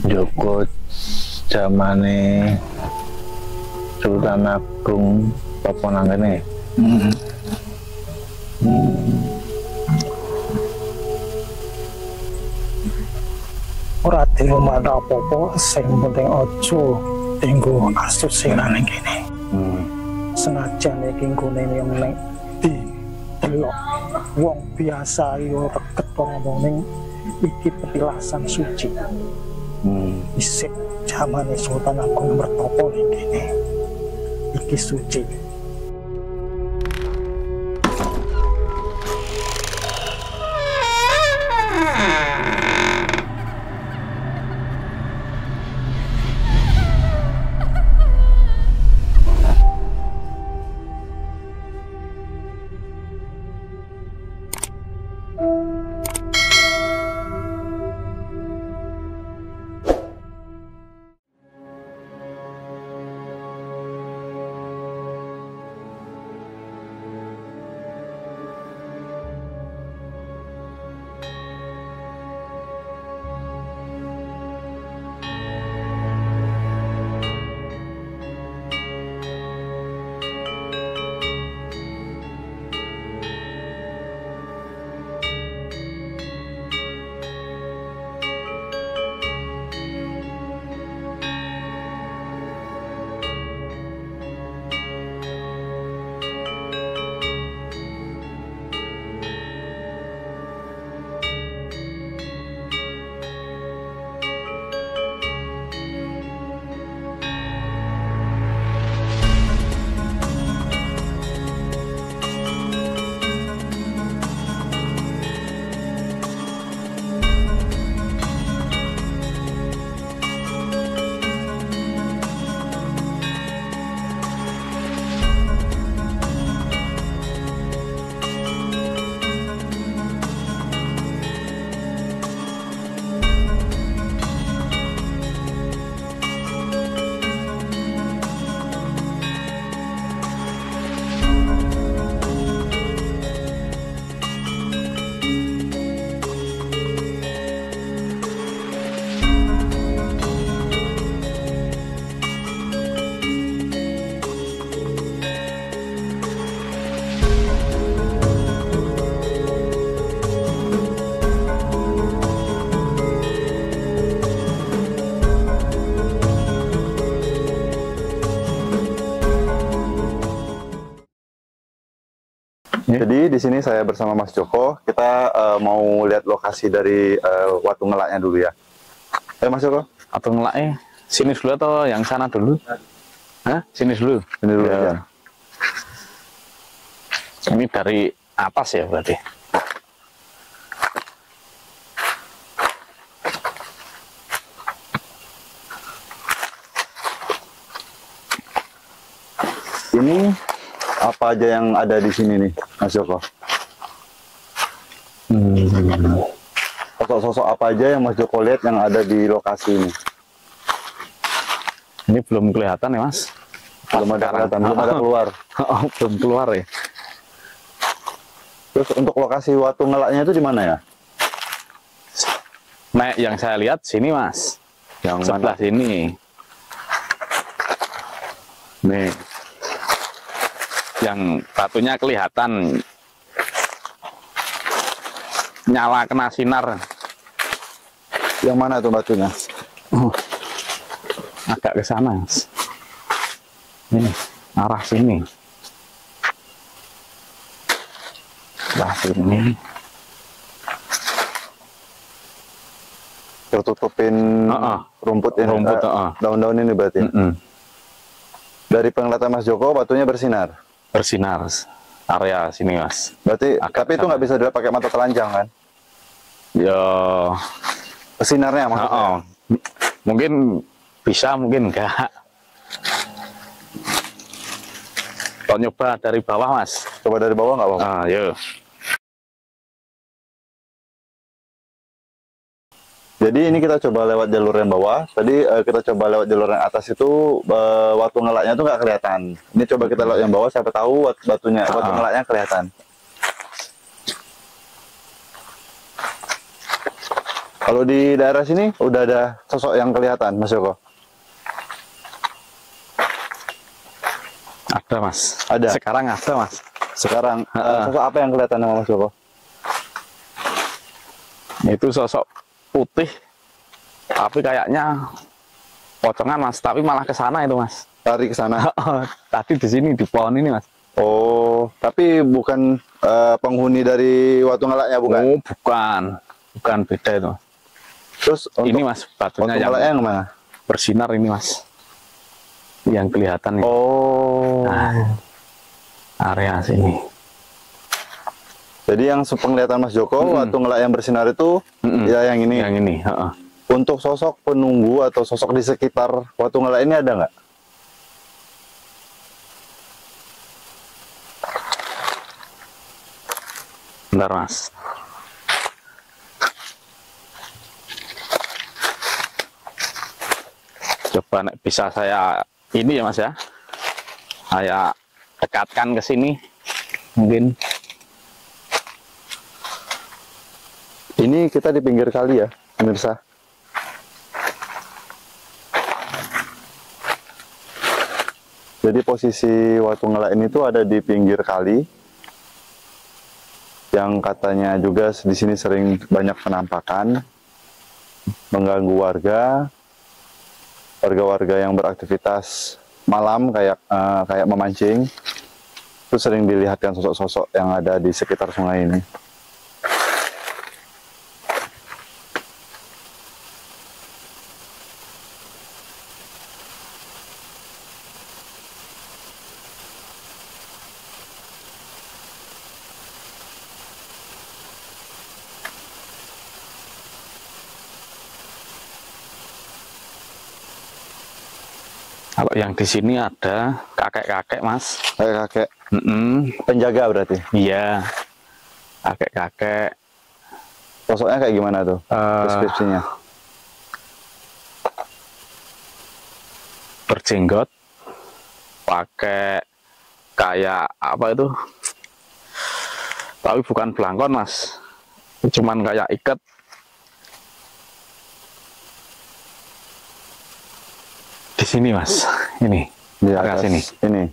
Joko zamane Sultan Agung Paponanggene. Ora dilumada apa-apa, sing penting aja dienggo asus sing nang kene. Senajan iki nggone yang nek delok wong biasa yo reget ngomong ning iki petilasan suci. Isik zamane Sultan Agung mertopo ning kene. Iki suci. Jadi di sini saya bersama Mas Joko, kita mau lihat lokasi dari Watu Ngelaknya dulu ya. Ayo Mas Joko. Watu Ngelaknya sini dulu atau yang sana dulu? Hah? Sini dulu. Sini dulu Ya. aja. Ini dari atas ya berarti. Ini apa aja yang ada di sini nih, Mas Joko? Sosok-sosok apa aja yang Mas Joko lihat yang ada di lokasi ini? Ini belum kelihatan ya Mas? Belum ada kelihatan, belum ada keluar. Oh, belum keluar ya. Terus untuk lokasi Watu Ngelaknya itu di mana ya? Nah, yang saya lihat sini Mas. Yang Sebelah mana? sini. Nih. Yang batunya kelihatan nyala kena sinar. Yang mana tuh batunya? Agak ke sana Mas. Ini arah sini. Arah sini. Tertutupin rumput ini, Rumput, daun-daun ini berarti. Dari penglihatan Mas Joko, batunya bersinar. Bersinar area sini Mas. Berarti, Agak tapi itu nggak bisa dilihat pakai mata telanjang kan? Ya, Sinarnya maksudnya. mungkin bisa, mungkin enggak. Kalau nyoba dari bawah Mas. Coba dari bawah nggak apa-apa? Yuk. Jadi ini kita coba lewat jalur yang bawah. Tadi kita coba lewat jalur yang atas itu Watu Ngelaknya tuh nggak kelihatan. Ini coba kita lewat yang bawah, siapa tahu Watu Ngelaknya kelihatan. Kalau di daerah sini udah ada sosok yang kelihatan, Mas Joko? Ada Mas. Ada. Sekarang ada Mas. Sekarang sosok apa yang kelihatan sama Mas Joko? Itu sosok putih, tapi kayaknya pocongan Mas. Tapi malah ke sana itu Mas. Lari ke sana. Tadi di sini di pohon ini Mas. Oh, tapi bukan penghuni dari Watu Ngelaknya, bukan? Oh, bukan beda itu. Terus Ini Mas batunya Watu yang Ngelaknya yang mana? bersinar ini Mas. Yang kelihatan ini. Oh. Nah, area sini. Jadi yang sepenglihatan Mas Joko, Watu Ngelak yang bersinar itu ya yang ini. Yang ini. Untuk sosok penunggu atau sosok di sekitar Watu Ngelak ini ada nggak? Bentar Mas. Coba nek bisa saya ini ya Mas ya. Saya dekatkan ke sini. Mungkin ini kita di pinggir kali ya, pemirsa. Jadi posisi Watu Ngelak ini tuh ada di pinggir kali, yang katanya juga di sini sering banyak penampakan, mengganggu warga yang beraktivitas malam kayak memancing. Itu sering dilihatkan sosok-sosok yang ada di sekitar sungai ini. kalau yang di sini ada kakek-kakek Mas. Kakek penjaga berarti? Iya. Kakek-kakek. Sosoknya kayak gimana tuh deskripsinya? Berjenggot, pakai kayak apa itu? Tapi bukan belangkon Mas. Cuman kayak ikat. Di sini Mas, ini Di area atas sini. Ini.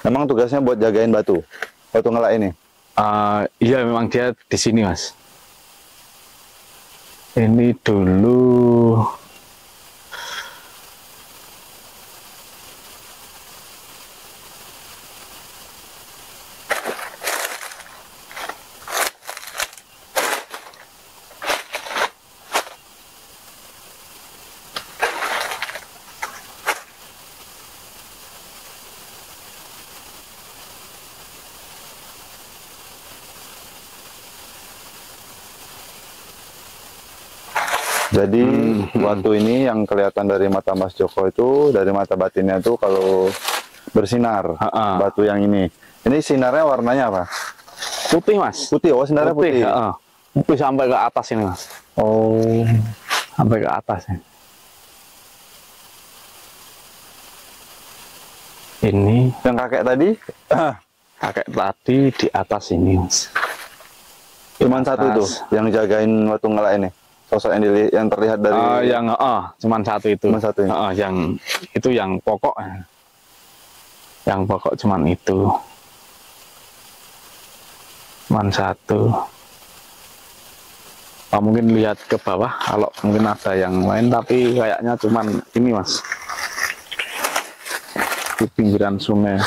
Memang tugasnya buat jagain Watu Ngelak ini. Iya memang dia di sini Mas. Ini dulu Jadi Watu ini yang kelihatan dari mata Mas Joko itu, dari mata batinnya itu kalau bersinar. Batu yang ini sinarnya warnanya apa? putih Mas. Putih. Oh, sinarnya putih. Putih sampai ke atas ini Mas. Oh, Sampai ke atas ya. Ini yang kakek tadi kakek tadi di atas ini Mas. cuman satu tuh yang jagain Watu Ngelak ini. Sosok yang terlihat dari cuman satu itu. Cuman satu ini. Yang itu yang pokok. Yang pokok cuman itu. Cuman satu. Mungkin lihat ke bawah kalau mungkin ada yang lain, tapi kayaknya cuman ini Mas. Di pinggiran sungai.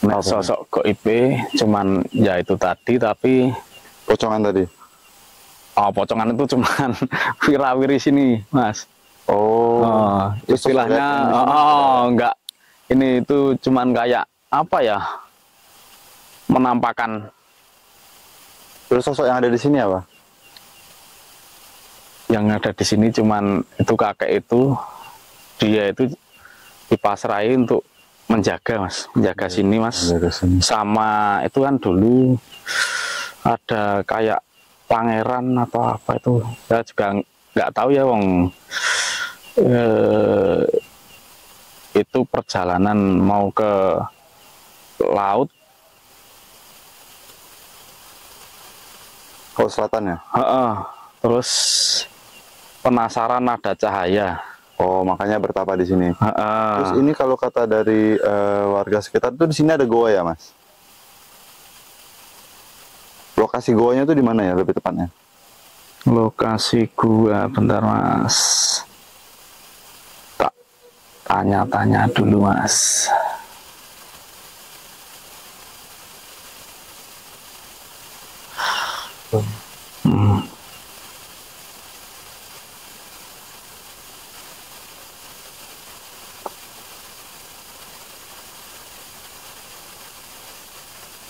Nek sosok gaib cuman ya itu tadi, tapi pocongan tadi. Oh, pocongan itu cuman wirawiri sini, Mas. Istilahnya enggak, ini itu cuman kayak apa ya, menampakkan. Terus sosok yang ada di sini apa? Yang ada di sini cuman itu kakek itu, dia itu dipasrahi untuk menjaga, Mas, menjaga sini, Mas. Sama itu kan dulu ada kayak pangeran atau apa itu, saya juga nggak tahu ya, wong itu perjalanan mau ke laut, ke selatan ya. Terus penasaran ada cahaya. Oh, makanya bertapa di sini. Terus ini kalau kata dari warga sekitar tuh di sini ada goa ya, Mas? Lokasi goanya tuh di mana ya lebih tepatnya? Lokasi gua, bentar Mas. Tak tanya-tanya dulu, Mas.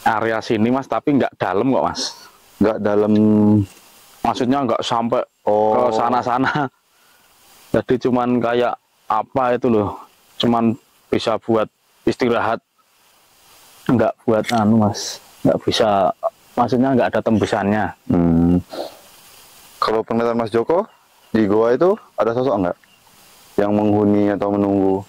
Area sini, Mas, tapi nggak dalam kok, Mas. Nggak dalam, maksudnya nggak sampai ke sana-sana. Jadi cuman kayak apa itu loh, cuman bisa buat istirahat, nggak buat anu, Mas. Nggak bisa, maksudnya nggak ada tembusannya. Kalau penglihatan Mas Joko di goa itu ada sosok nggak yang menghuni atau menunggu?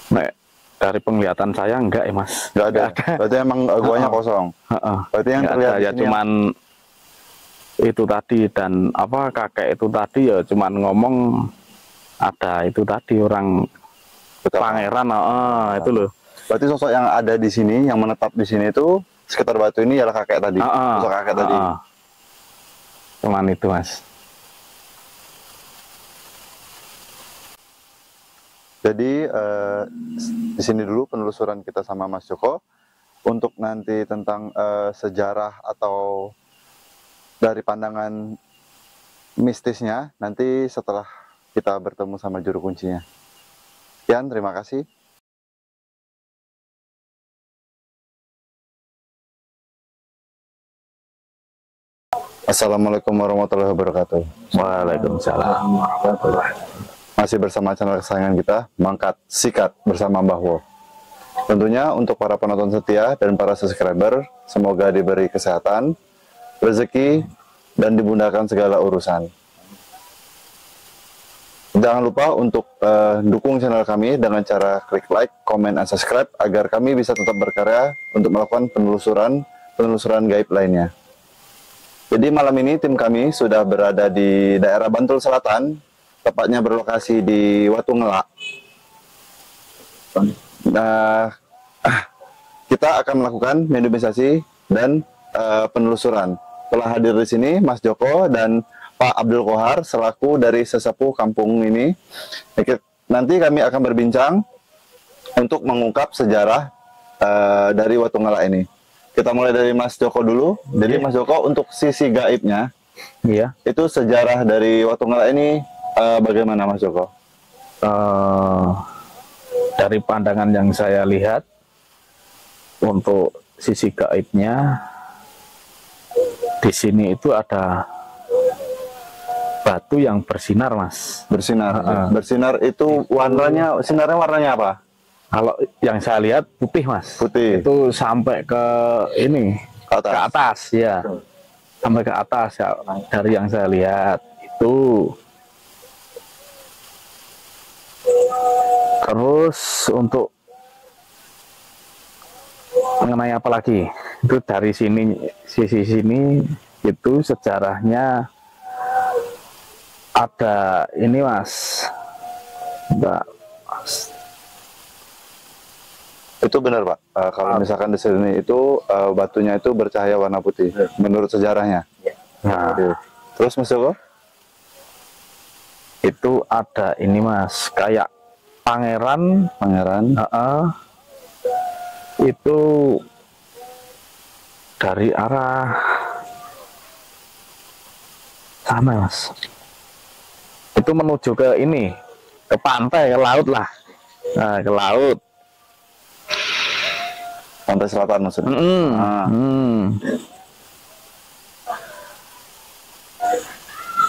Nek, dari penglihatan saya enggak ya, Mas. Nggak ada. Berarti emang goanya kosong. Berarti yang terlihat ya cuman itu tadi, dan apa kakek itu tadi ya cuman ngomong ada itu tadi orang pangeran, itu loh. Berarti sosok yang ada di sini, yang menetap di sini itu sekitar batu ini ialah kakek tadi. Sosok kakek tadi. Cuman itu, Mas. Jadi di sini dulu penelusuran kita sama Mas Joko. Untuk nanti tentang sejarah atau dari pandangan mistisnya, nanti setelah kita bertemu sama juru kuncinya. Sekian, terima kasih. Assalamualaikum warahmatullahi wabarakatuh. Waalaikumsalam warahmatullahi wabarakatuh. Masih bersama channel kesayangan kita, Mangkat Sikat bersama Mbah Wo. Tentunya untuk para penonton setia dan para subscriber, semoga diberi kesehatan, rezeki, dan dimudahkan segala urusan. Jangan lupa untuk dukung channel kami dengan cara klik like, comment, dan subscribe agar kami bisa tetap berkarya untuk melakukan penelusuran gaib lainnya. Jadi malam ini tim kami sudah berada di daerah Bantul Selatan, tepatnya berlokasi di Watu Ngelak. Kita akan melakukan mediumisasi dan penelusuran. Telah hadir di sini Mas Joko dan Pak Abdul Kohar selaku dari sesepuh kampung ini. Nanti kami akan berbincang untuk mengungkap sejarah dari Watu Ngelak ini. Kita mulai dari Mas Joko dulu. Jadi Mas Joko, untuk sisi gaibnya, itu sejarah dari Watu Ngelak ini bagaimana Mas Joko? Dari pandangan yang saya lihat, untuk sisi gaibnya di sini itu ada batu yang bersinar, Mas. Bersinar. Bersinar itu warnanya, sinarnya warnanya apa? Kalau yang saya lihat putih, Mas. Putih. Itu sampai ke ini, ke atas ya. Sampai ke atas ya. Dari yang saya lihat itu. Terus untuk mengenai apa lagi? Itu dari sini, sisi sini itu sejarahnya ada ini, Mas. Itu benar, Pak. Kalau misalkan di sini itu batunya itu bercahaya warna putih, menurut sejarahnya. Nah, terus Mas Joko? Itu ada ini, Mas, kayak Pangeran itu dari arah sana Mas, itu menuju ke ini, ke pantai, ke laut lah. Nah, ke laut, Pantai selatan maksudnya.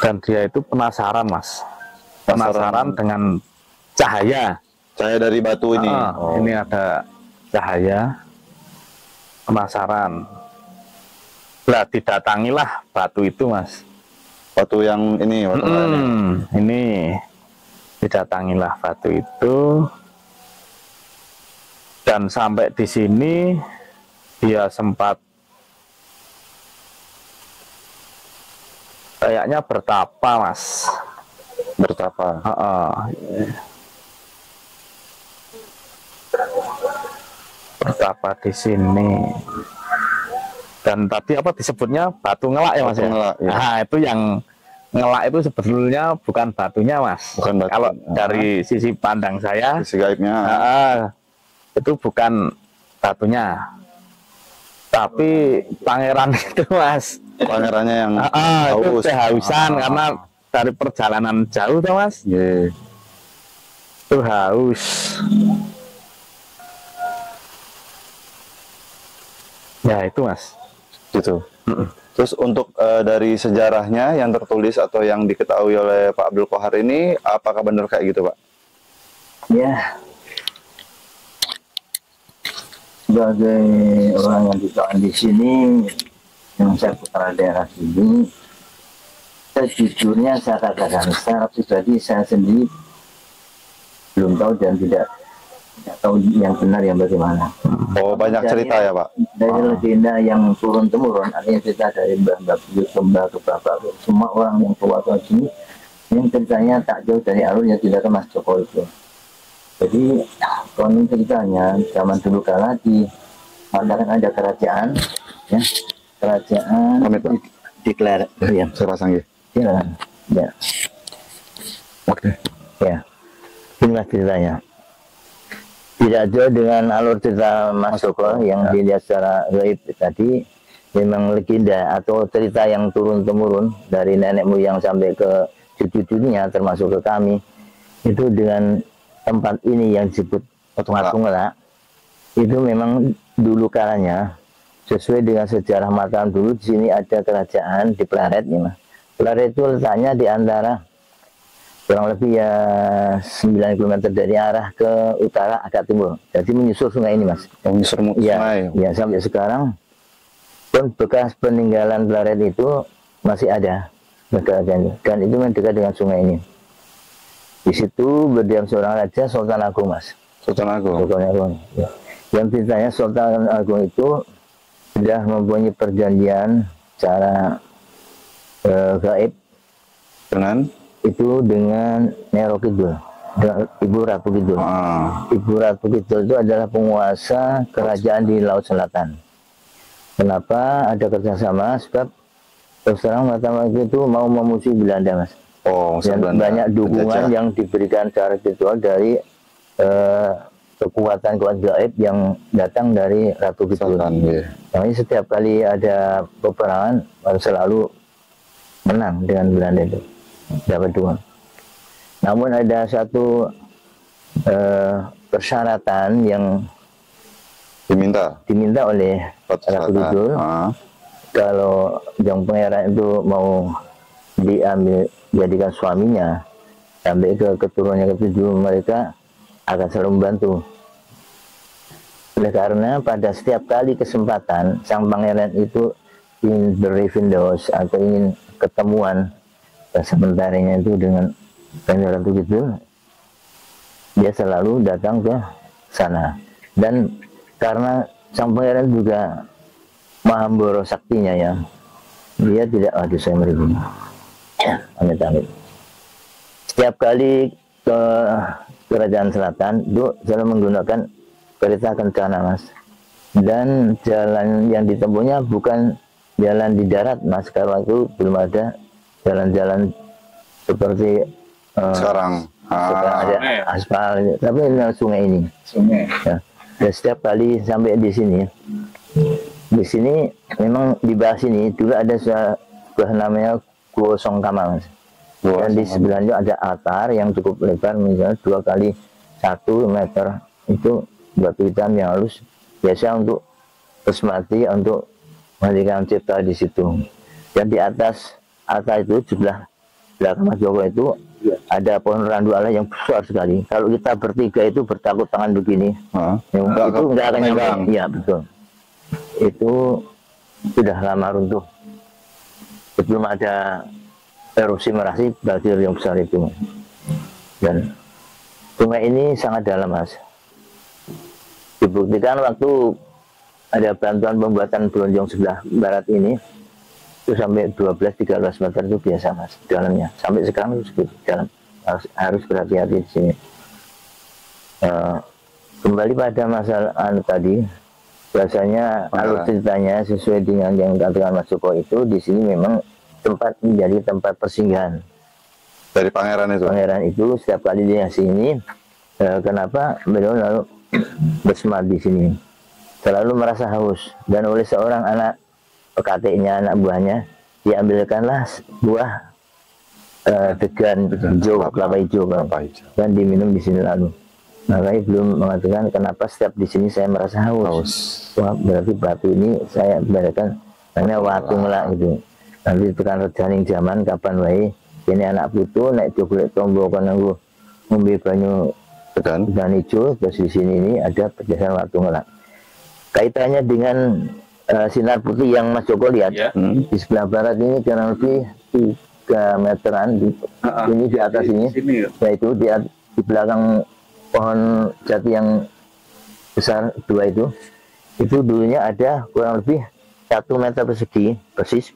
Dan dia itu penasaran Mas, penasaran dengan cahaya dari batu ini. Ini ada cahaya, penasaran. Lah didatangilah batu itu Mas, Batu yang ini, ini didatangilah batu itu, dan sampai di sini dia sempat kayaknya bertapa Mas, bertapa. Bertapa di sini. Dan tadi apa disebutnya batu ngelak ya Mas? Batu ngelak, ya. Nah itu yang ngelak itu sebetulnya bukan batunya Mas. Bukan batu. Kalau dari sisi pandang saya, sisi gaibnya, itu bukan batunya, tapi pangeran itu Mas. Pangerannya yang haus. Itu kehausan karena dari perjalanan jauh tuh Mas. Itu haus. Ya itu Mas. Gitu. Terus untuk dari sejarahnya yang tertulis atau yang diketahui oleh Pak Abdul Qohar ini, apakah benar kayak gitu Pak? Ya, sebagai orang yang ditahan di sini, yang saya putra daerah sini, sejujurnya saya katakan secara pribadi saya sendiri belum tahu dan tidak tahu yang benar yang bagaimana. Oh, banyak cerita ya Pak? Dari legenda yang turun-temurun, artinya cerita dari mbah-mbah buyut, mbah ke bapak, semua orang yang tua-tua sini, yang ceritanya tak jauh dari alur yang tidak ke Mas Joko itu. Jadi, konon ceritanya, zaman dulu kala di Mandaran ada kerajaan, ya, kerajaan deklar, ya, Serasanggi. Ya. Oke. Ya, inilah ceritanya. Tidak jauh dengan alur cerita Mas Joko yang dilihat secara gaib tadi, memang legenda atau cerita yang turun-temurun dari nenek moyang sampai ke cucu-cucunya termasuk ke kami, itu dengan tempat ini yang disebut Patung Ngelak, itu memang dulu kalanya sesuai dengan sejarah Mataram dulu di sini ada kerajaan di Pleret nih Mas. Pleret itu letaknya di antara kurang lebih ya 9 km dari arah ke utara agak timur. Jadi menyusur sungai ini Mas. Menyusur sungai. Ya, sampai sekarang pun bekas peninggalan Pleret itu masih ada. Dan itu dekat dengan sungai ini. Di situ berdiam seorang raja, Sultan Agung Mas. Sultan Agung. Sultan Agung. Ya. Yang ceritanya Sultan Agung itu sudah mempunyai perjanjian secara gaib dengan Nero Kidul, Ibu Ratu Kidul. Ibu Ratu Kidul itu adalah penguasa kerajaan di Laut Selatan. Kenapa ada kerjasama? Sebab terus terang Mataram itu mau memusuhi Belanda Mas. Dan banyak dukungan yang diberikan secara virtual dari kekuatan gaib yang datang dari Ratu Kidul. Makanya setiap kali ada peperangan selalu menang dengan Belanda itu, dapat dukungan. Namun ada satu persyaratan yang diminta oleh Ratu Kidul. Kalau yang pangeran itu mau diambil jadikan suaminya sampai ke keturunannya ketujuh, mereka akan selalu membantu. Oleh karena pada setiap kali kesempatan sang pangeran itu ingin berrevindos atau ingin ketemuan sementaranya itu dengan pangeran Ratu Kidul, dia selalu datang ke sana. Dan karena sang pangeran juga maha boro saktinya ya, dia tidak saya meribut. Amit-amit. Setiap kali ke kerajaan selatan itu selalu menggunakan kereta kencana Mas. Dan jalan yang ditempuhnya bukan jalan di darat Mas, karena itu belum ada jalan-jalan seperti sekarang. sekarang ada aspal, tapi sungai ini. Sungai. Ya. Dan setiap kali sampai di sini memang di bawah sini dulu ada sebuah namanya Gua Songkamal. Dan di sebelahnya ada altar yang cukup lebar, misalnya 2 kali 1 meter, itu batu hitam yang halus, biasa untuk pesmati, untuk menghadirkan cipta di situ. Dan di atas altar itu sebelah belakang Mas Joko itu ada pohon randu Allah yang besar sekali. Kalau kita bertiga itu bertakut tangan begini, itu nggak akan nyampe. Iya betul. Itu sudah lama runtuh. Sebelum ada erupsi Merapi, banjir yang besar itu. Dan sungai ini sangat dalam, Mas. Dibuktikan waktu ada bantuan pembuatan Blonjong sebelah barat ini, itu sampai 12-13 meter itu biasa, Mas, dalamnya. Sampai sekarang itu dalam, harus berhati-hati di sini. Kembali pada masalah tadi, biasanya alur ceritanya sesuai dengan yang dikatakan Mas Joko itu, di sini memang menjadi tempat persinggahan dari pangeran itu. Pangeran itu setiap kali dia sini, kenapa beliau lalu bersemayam di sini, selalu merasa haus, dan oleh seorang anak kakeknya, anak buahnya, diambilkanlah buah degan hijau, kelapa hijau, dan diminum di sini lalu. Makanya belum mengatakan kenapa setiap di sini saya merasa haus. Wah, berarti batu ini saya berikan hanya watung lah itu. Nanti tekan rejaning zaman kapan wae ini anak putu naik golek tombo kan aku ngombe banyu tekan hijau, terus di sini ini ada perjalanan watung lah. Kaitannya dengan sinar putih yang Mas Joko lihat di sebelah barat ini kurang lebih 3 meteran ini di atas ini, yaitu di belakang pohon jati yang besar 2 itu dulunya ada kurang lebih 1 meter persegi persis,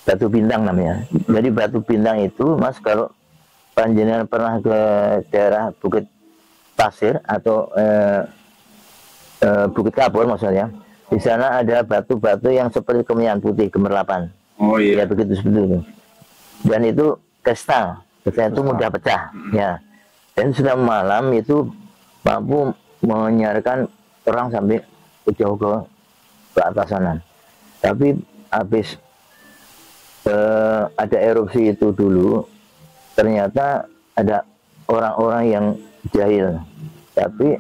batu bintang namanya. Jadi batu bintang itu, Mas, kalau panjenengan pernah ke daerah Bukit Pasir atau Bukit Kapur maksudnya, di sana ada batu-batu yang seperti kemian putih gemerlapan. Oh iya. Ya begitu seperti itu. Dan itu kristal itu mudah pecah. Ya. Dan sudah malam itu mampu menyiarkan orang sampai jauh ke atas sana. Tapi habis ada erupsi itu dulu, ternyata ada orang-orang yang jahil, tapi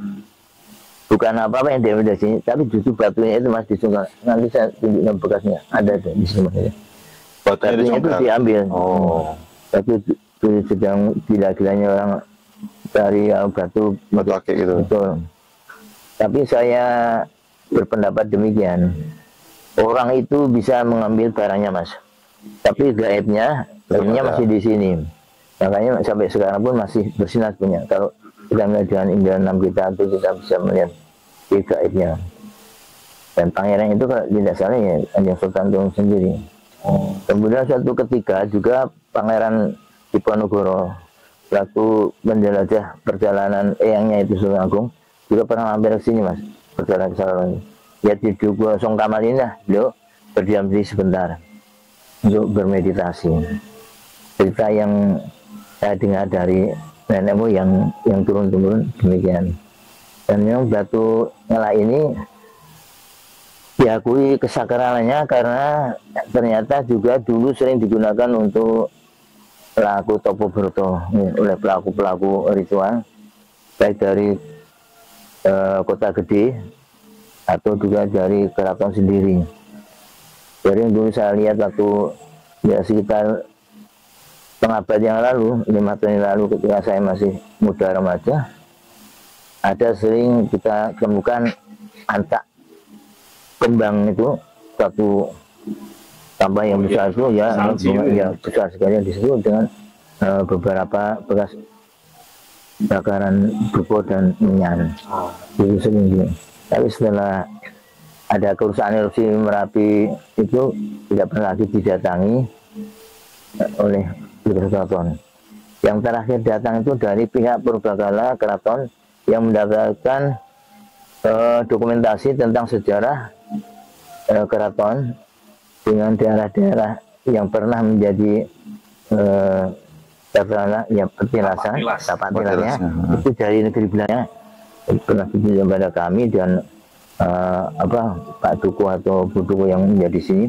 bukan apa-apa yang diambil dari sini, tapi justru batunya itu Mas disungkal. Nanti saya tunjukkan bekasnya, ada di sini. Batunya itu diambil. Tapi itu sedang gila-gilanya orang dari batu akik gitu. Betul. Tapi saya berpendapat demikian, orang itu bisa mengambil barangnya, Mas, tapi gaibnya masih di sini. Makanya sampai sekarang pun masih bersinar punya. Kalau kita melihat dengan indera 6 kita itu kita bisa melihat gaibnya. Dan pangeran itu kalau tidak salah ya Kanjeng Sultan Agung sendiri. Kemudian suatu ketika juga Pangeran Diponegoro selaku menjelajah perjalanan eyangnya itu Sultan Agung juga pernah mampir ke sini, Mas, perjalanan ke sana. Ya di Gua Songkamal ini lah beliau berdiam diri sebentar untuk bermeditasi. Cerita yang saya dengar dari nenek moyang yang turun-turun demikian. Dan yang batu nyala ini diakui kesakralannya karena ternyata juga dulu sering digunakan untuk pelaku Topo Broto oleh pelaku-pelaku ritual, baik dari kota gede atau juga dari keraton sendiri. Jadi dulu saya lihat waktu ya sekitar pengabad yang lalu, 5 tahun yang lalu ketika saya masih muda remaja, ada sering kita temukan antak kembang itu, satu tambah yang besar itu ya, besar sekali di situ dengan beberapa bekas bakaran buko dan minyak. Itu sering gitu. Tapi setelah ada kerusakan erupsi Merapi itu tidak pernah lagi didatangi oleh keraton. Yang terakhir datang itu dari pihak Purbakala keraton yang mendapatkan dokumentasi tentang sejarah keraton dengan daerah-daerah yang pernah menjadi katakanlah ya petilasan, tilasnya itu dari negeri belakang pernah ditunjukkan pada kami dan Pak Duku atau Bu Duku yang menjadi sini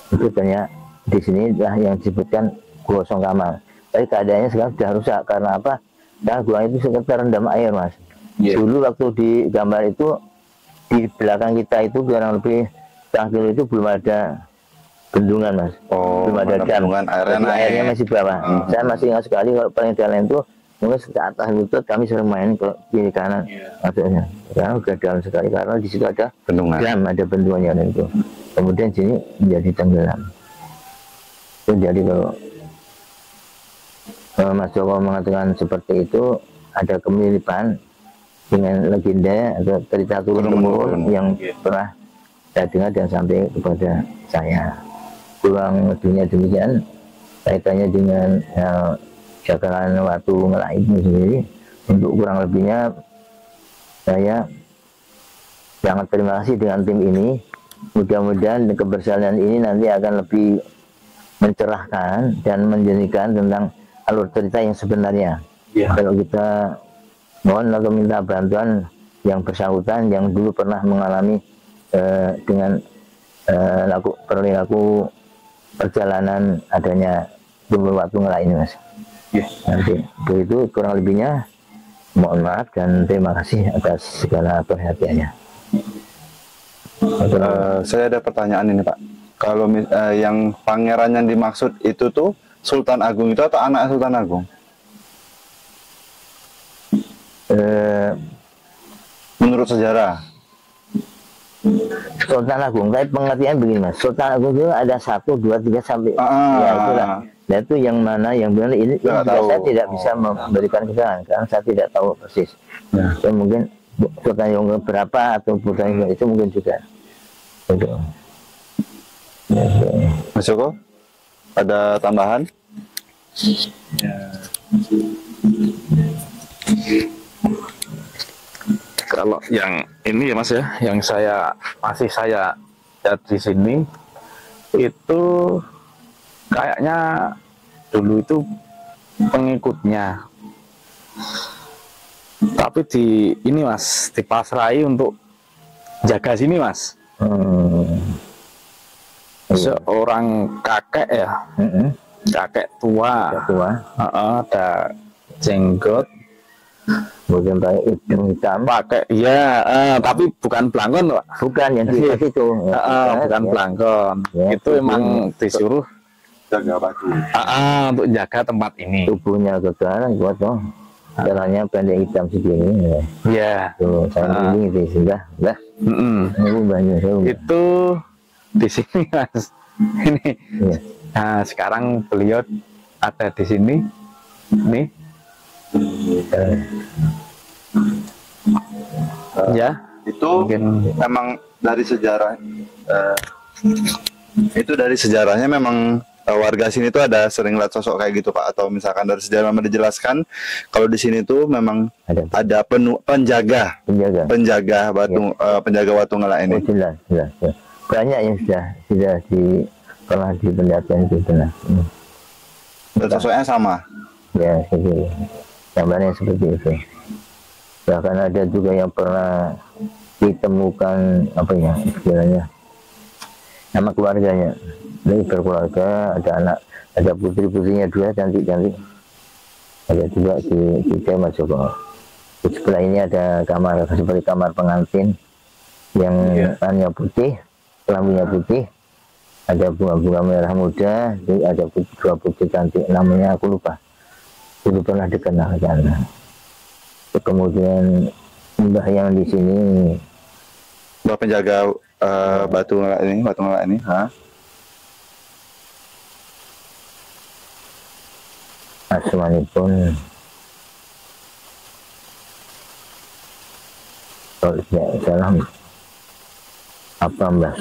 itu ternyata di sini lah yang disebutkan Gua Songkamal. Tapi keadaannya sekarang sudah rusak karena apa? Karena gua itu sekitar rendam air, Mas. Dulu waktu di gambar itu di belakang kita itu kurang lebih kilo itu belum ada bendungan, Mas. Belum ada dam. Airnya masih bawah. Saya masih ingat sekali kalau paling dalam itu mungkin ke atas lutut kami sering main ke kiri kanan maksudnya. Sekarang sudah dalam sekali karena di situ ada bendungan. Dam, ada bendungannya dan itu. Kemudian sini menjadi tenggelam. Jadi kalau Mas Joko mengatakan seperti itu ada kemiripan dengan legenda atau cerita turun-temurun yang pernah saya dengar dan sampai kepada saya. Kurang lebihnya demikian kaitannya dengan jagalan Watu Ngelak itu sendiri. Untuk kurang lebihnya saya sangat terima kasih dengan tim ini. Mudah-mudahan kebersihan ini nanti akan lebih mencerahkan dan menjadikan tentang alur cerita yang sebenarnya. Kalau kita mohon atau minta bantuan yang bersangkutan yang dulu pernah mengalami dengan perilaku perjalanan adanya Sumber Watu Ngelak ini, Mas. Nanti begitu kurang lebihnya mohon maaf dan terima kasih atas segala perhatiannya. Saya ada pertanyaan ini, Pak. Kalau yang pangeran yang dimaksud itu tuh Sultan Agung itu atau anak Sultan Agung? Menurut sejarah Sultan Agung, kayak pengertian begini, Mas. Sultan Agung itu ada 1, 2, 3 sampai ya itulah. Nah itu yang mana yang benar ini saya tidak bisa memberikan keterangan karena saya tidak tahu persis. So, mungkin Sultan yang berapa atau Sultan yang itu mungkin juga. Itu. Mas Joko, ada tambahan? Kalau yang ini ya Mas ya, yang saya lihat di sini itu kayaknya dulu itu pengikutnya, tapi di ini Mas dipasrai untuk jaga sini Mas. Seorang kakek ya, kakek tua, ada jenggot, mungkin pakai hitam, pakai ya, tapi bukan belangkon Pak. Bukan yang di situ, bukan belangkon. Ya, itu emang disuruh jaga batu. Untuk jaga tempat ini. Tubuhnya kegaran kuat toh. Jalannya pendek hitam segini. Ya. Tuh, saya ini itu sudah, dah. Itu di sini Mas. Ini. Ya. Nah, sekarang beliau ada di sini. Nih. Ya. Itu mungkin memang dari sejarah. Itu dari sejarahnya memang warga sini tuh ada sering lihat sosok kayak gitu Pak, atau misalkan dari sejarah memang dijelaskan kalau di sini tuh memang ada penjaga batu, penjaga Watu Ngelak ini. Jelas. Banyak yang sudah pernah di pendataan itu benar. Dan sosoknya sama. Ya, seperti gambarnya seperti itu. Bahkan ada juga yang pernah ditemukan apa ya istilahnya nama keluarganya. Ini berkeluarga, ada anak, ada putri-putrinya 2 cantik-cantik. Ada juga di Mas Joko. Di sebelah ini ada kamar seperti kamar pengantin yang warnanya putih, lampunya putih. Ada bunga-bunga merah muda, ada 2 putri cantik, namanya aku lupa. Dulu pernah dikenal karena. Kemudian mbah yang di sini, mbah penjaga Watu Ngelak ini, asmanipun kalau tidak salah apa Mbah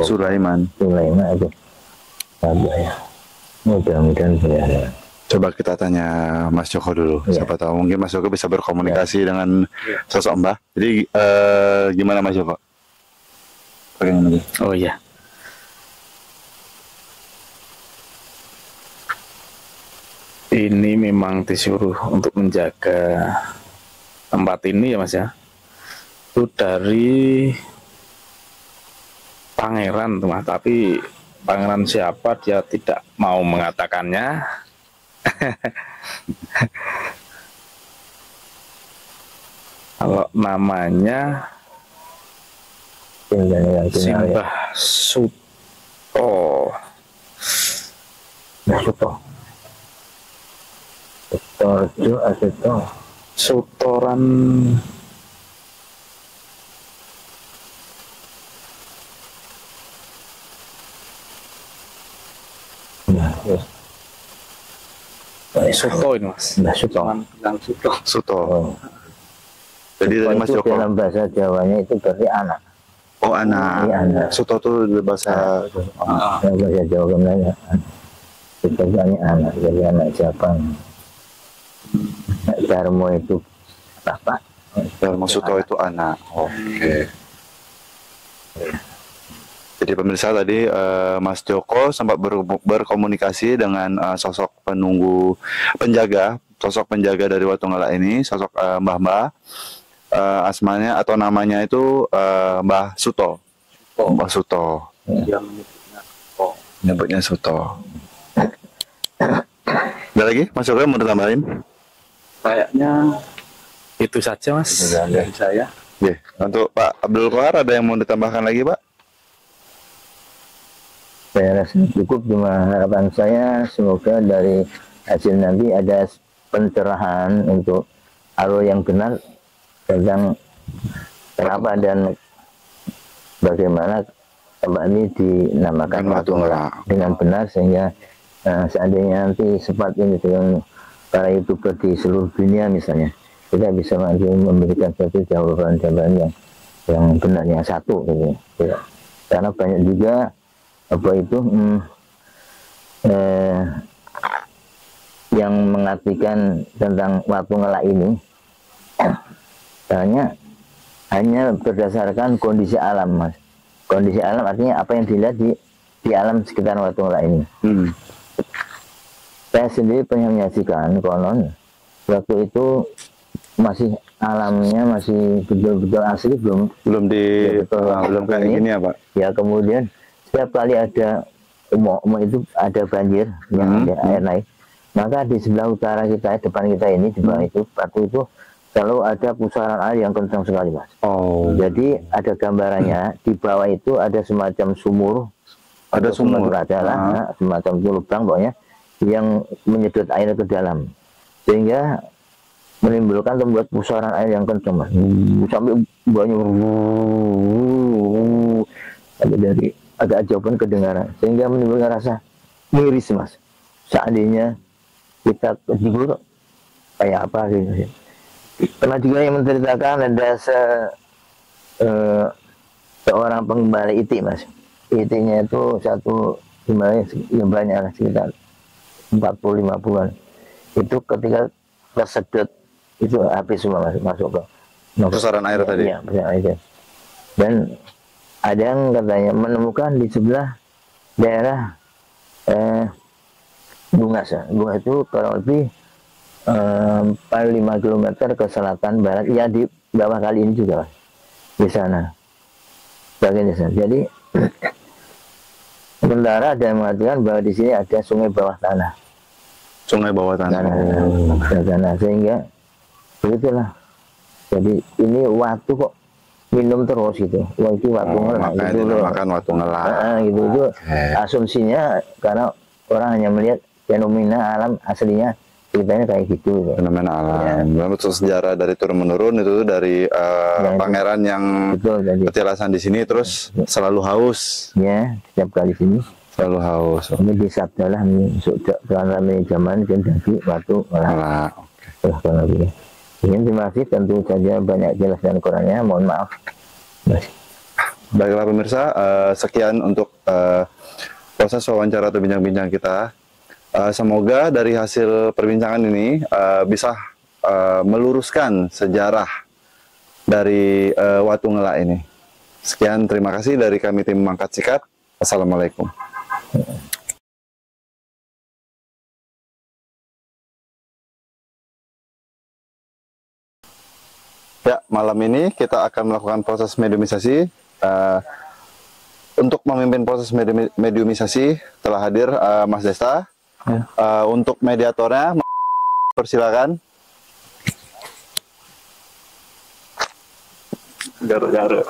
Sulaiman itu ya. Mudah-mudahan ya. Coba kita tanya Mas Joko dulu, siapa tahu mungkin Mas Joko bisa berkomunikasi dengan sosok Mbah. Jadi gimana Mas Joko? Bagaimana? Oh iya. ini memang disuruh untuk menjaga tempat ini ya Mas ya. Itu dari pangeran tuh Mas, tapi pangeran siapa dia tidak mau mengatakannya. Kalau namanya Simbah Suto. Suto. Sutorjo Suto. Sutoran Suto ini Mas. Mbah Suto. Suto. Oh. Jadi dari Mas Itu Joko. dalam bahasa Jawanya itu berarti anak. Oh, anak. Iya, anak. Suto tuh bahasa Dalam bahasa Jawa namanya itu berarti anak. Jadi anak siapa? Darmo itu bapak. Darmo Suto itu anak. Oke. Jadi pemirsa tadi Mas Joko sempat berkomunikasi dengan sosok sosok penjaga dari Watungala ini, sosok Mbah-mbah. Asmanya atau namanya itu Mbah Suto. Mbah Suto. dia menyebutnya Suto. Nyebutnya Suto. Ada lagi Mas Joko mau ditambahin? Kayaknya itu saja Mas dari saya. Oke. Untuk Pak Abdul Qohar ada yang mau ditambahkan lagi Pak? Saya rasa cukup, cuma harapan saya semoga dari hasil nanti ada pencerahan untuk arwah yang benar tentang kenapa dan bagaimana tempat ini dinamakan Watungala dengan benar, sehingga seandainya nanti sempat ini dengan para YouTuber di seluruh dunia misalnya, kita bisa nanti memberikan satu jawaban-jawaban yang benar, yang satu gitu. Ya. Karena banyak juga apa itu yang mengartikan tentang Watungala ini hanya berdasarkan kondisi alam, Mas. Kondisi alam artinya apa yang dilihat di alam sekitar Watungala ini. Saya sendiri pernah menyaksikan konon waktu itu masih alamnya masih betul-betul asli, belum kayak gini ya Pak. Ya, kemudian setiap kali ada itu ada banjir, yang ada air naik, maka di sebelah utara kita, depan kita ini, di bawah itu batu itu selalu ada pusaran air yang kencang sekali, Mas. Oh. Jadi ada gambarannya, di bawah itu ada semacam sumur, Ada sumur. adalah semacam lubang pokoknya yang menyedot air ke dalam, sehingga menimbulkan membuat pusaran air yang kencang, Mas. Sampai banyak dari agak jauhan kedengaran, sehingga menimbulkan rasa miris, Mas. Seandainya kita kejebur kayak apa gitu. Pernah juga yang menceritakan ada seorang pengembala itik, Mas. Itiknya itu satu jumlahnya yang banyak, sekitar 40-50-an. Itu ketika tersedot itu habis semua, Mas, masuk ke pusaran air tadi. Iya, pusaran air. Dan ada yang katanya menemukan di sebelah daerah Bungas. Bungas itu kurang lebih 5 km ke selatan barat, ya di bawah kali ini juga, Mas, di sana bagian di sana. Jadi sementara ada yang mengatakan bahwa di sini ada sungai bawah tanah. Sungai bawah tanah. Tanah, sehingga begitulah. Jadi ini waktu kok minum terus gitu. Wah, itu Watungala gitu loh. Makan Watungala. Gitu itu asumsinya, karena orang hanya melihat fenomena alam aslinya, ceritanya kayak gitu. Fenomena alam. Ya. Betul, sejarah dari turun menurun itu dari pangeran yang ketilasan di sini terus selalu haus. Ya, setiap kali sini selalu haus. Ini disabdalah dalam zaman dan jadi Watungala. Oke. Terima kasih, tentu saja banyak jelaskan Qurannya, mohon maaf. Baiklah pemirsa, sekian untuk proses wawancara atau bincang-bincang kita. Semoga dari hasil perbincangan ini bisa meluruskan sejarah dari Watungala ini. Sekian, terima kasih dari kami tim Mangkat Sikat. Assalamualaikum. Ya, malam ini kita akan melakukan proses mediumisasi. Untuk memimpin proses mediumisasi telah hadir Mas Desta. Ya. Untuk mediatornya, persilakan. Garuk-garuk.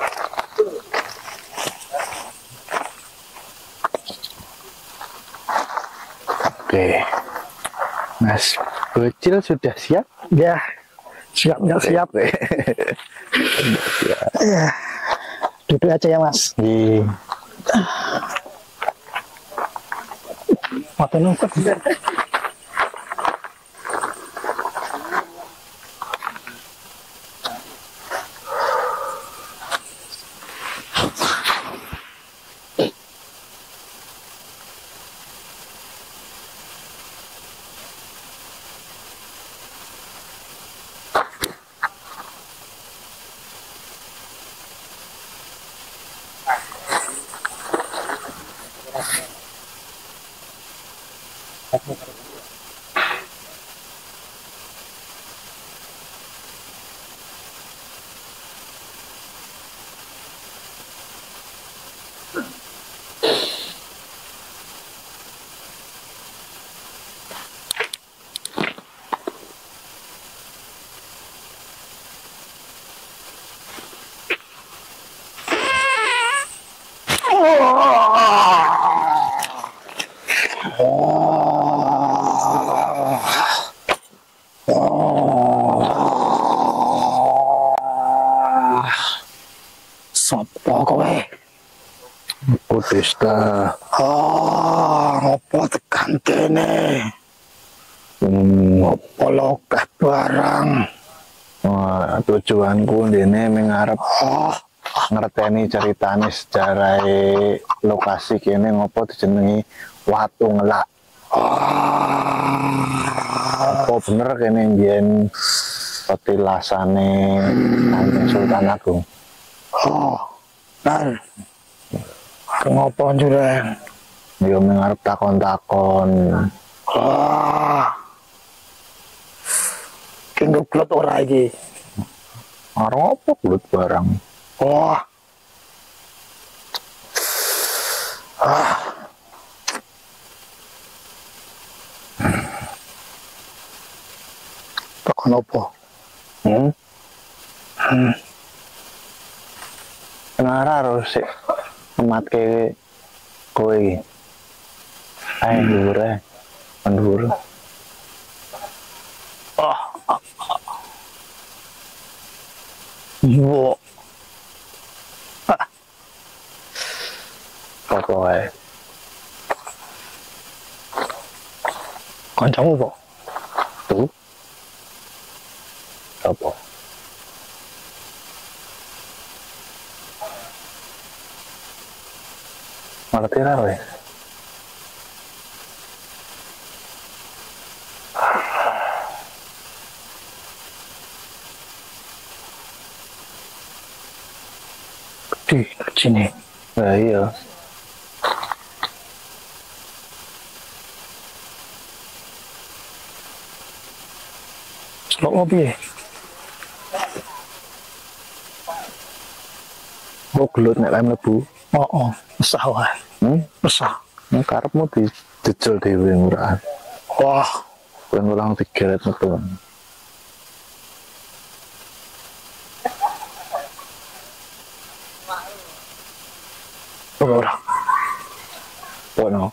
Oke, Mas Bocil sudah siap? Ya, siap nggak siap? Ya, duduk aja ya Mas. Iya. Mati numpuk. Sopo kowe? Aku Desta. Ngopo tekan kene? Ngopo lokeh barang? Wah, tujuanku dene mengarep ngerteni ceritane sejarah lokasi kene ngopo dijenengi Watu Ngelak. Apa bener kene mbiyen petilasane Kanjeng Sultan Agung? Nah, ngopo jurang? Yo mengarep takon-takon. Kenggo klot ora iki. Arep apa kulit barang? Takon opo? Kenara harus sih emat ke kowe iki. Ayo dhuwur ae. Dhuwur. Yo. Apa wae? Kancamu po? Tuh. Apa? Ngerti ra kowe? Di sini. Lah iya. Selok ngopi ya? Kok gelut nek lem lebu? Besah wae. Besah. Nek karepmu dijejel dhewe murah. Wah, Ben ulang digeret metu. ora. Bueno.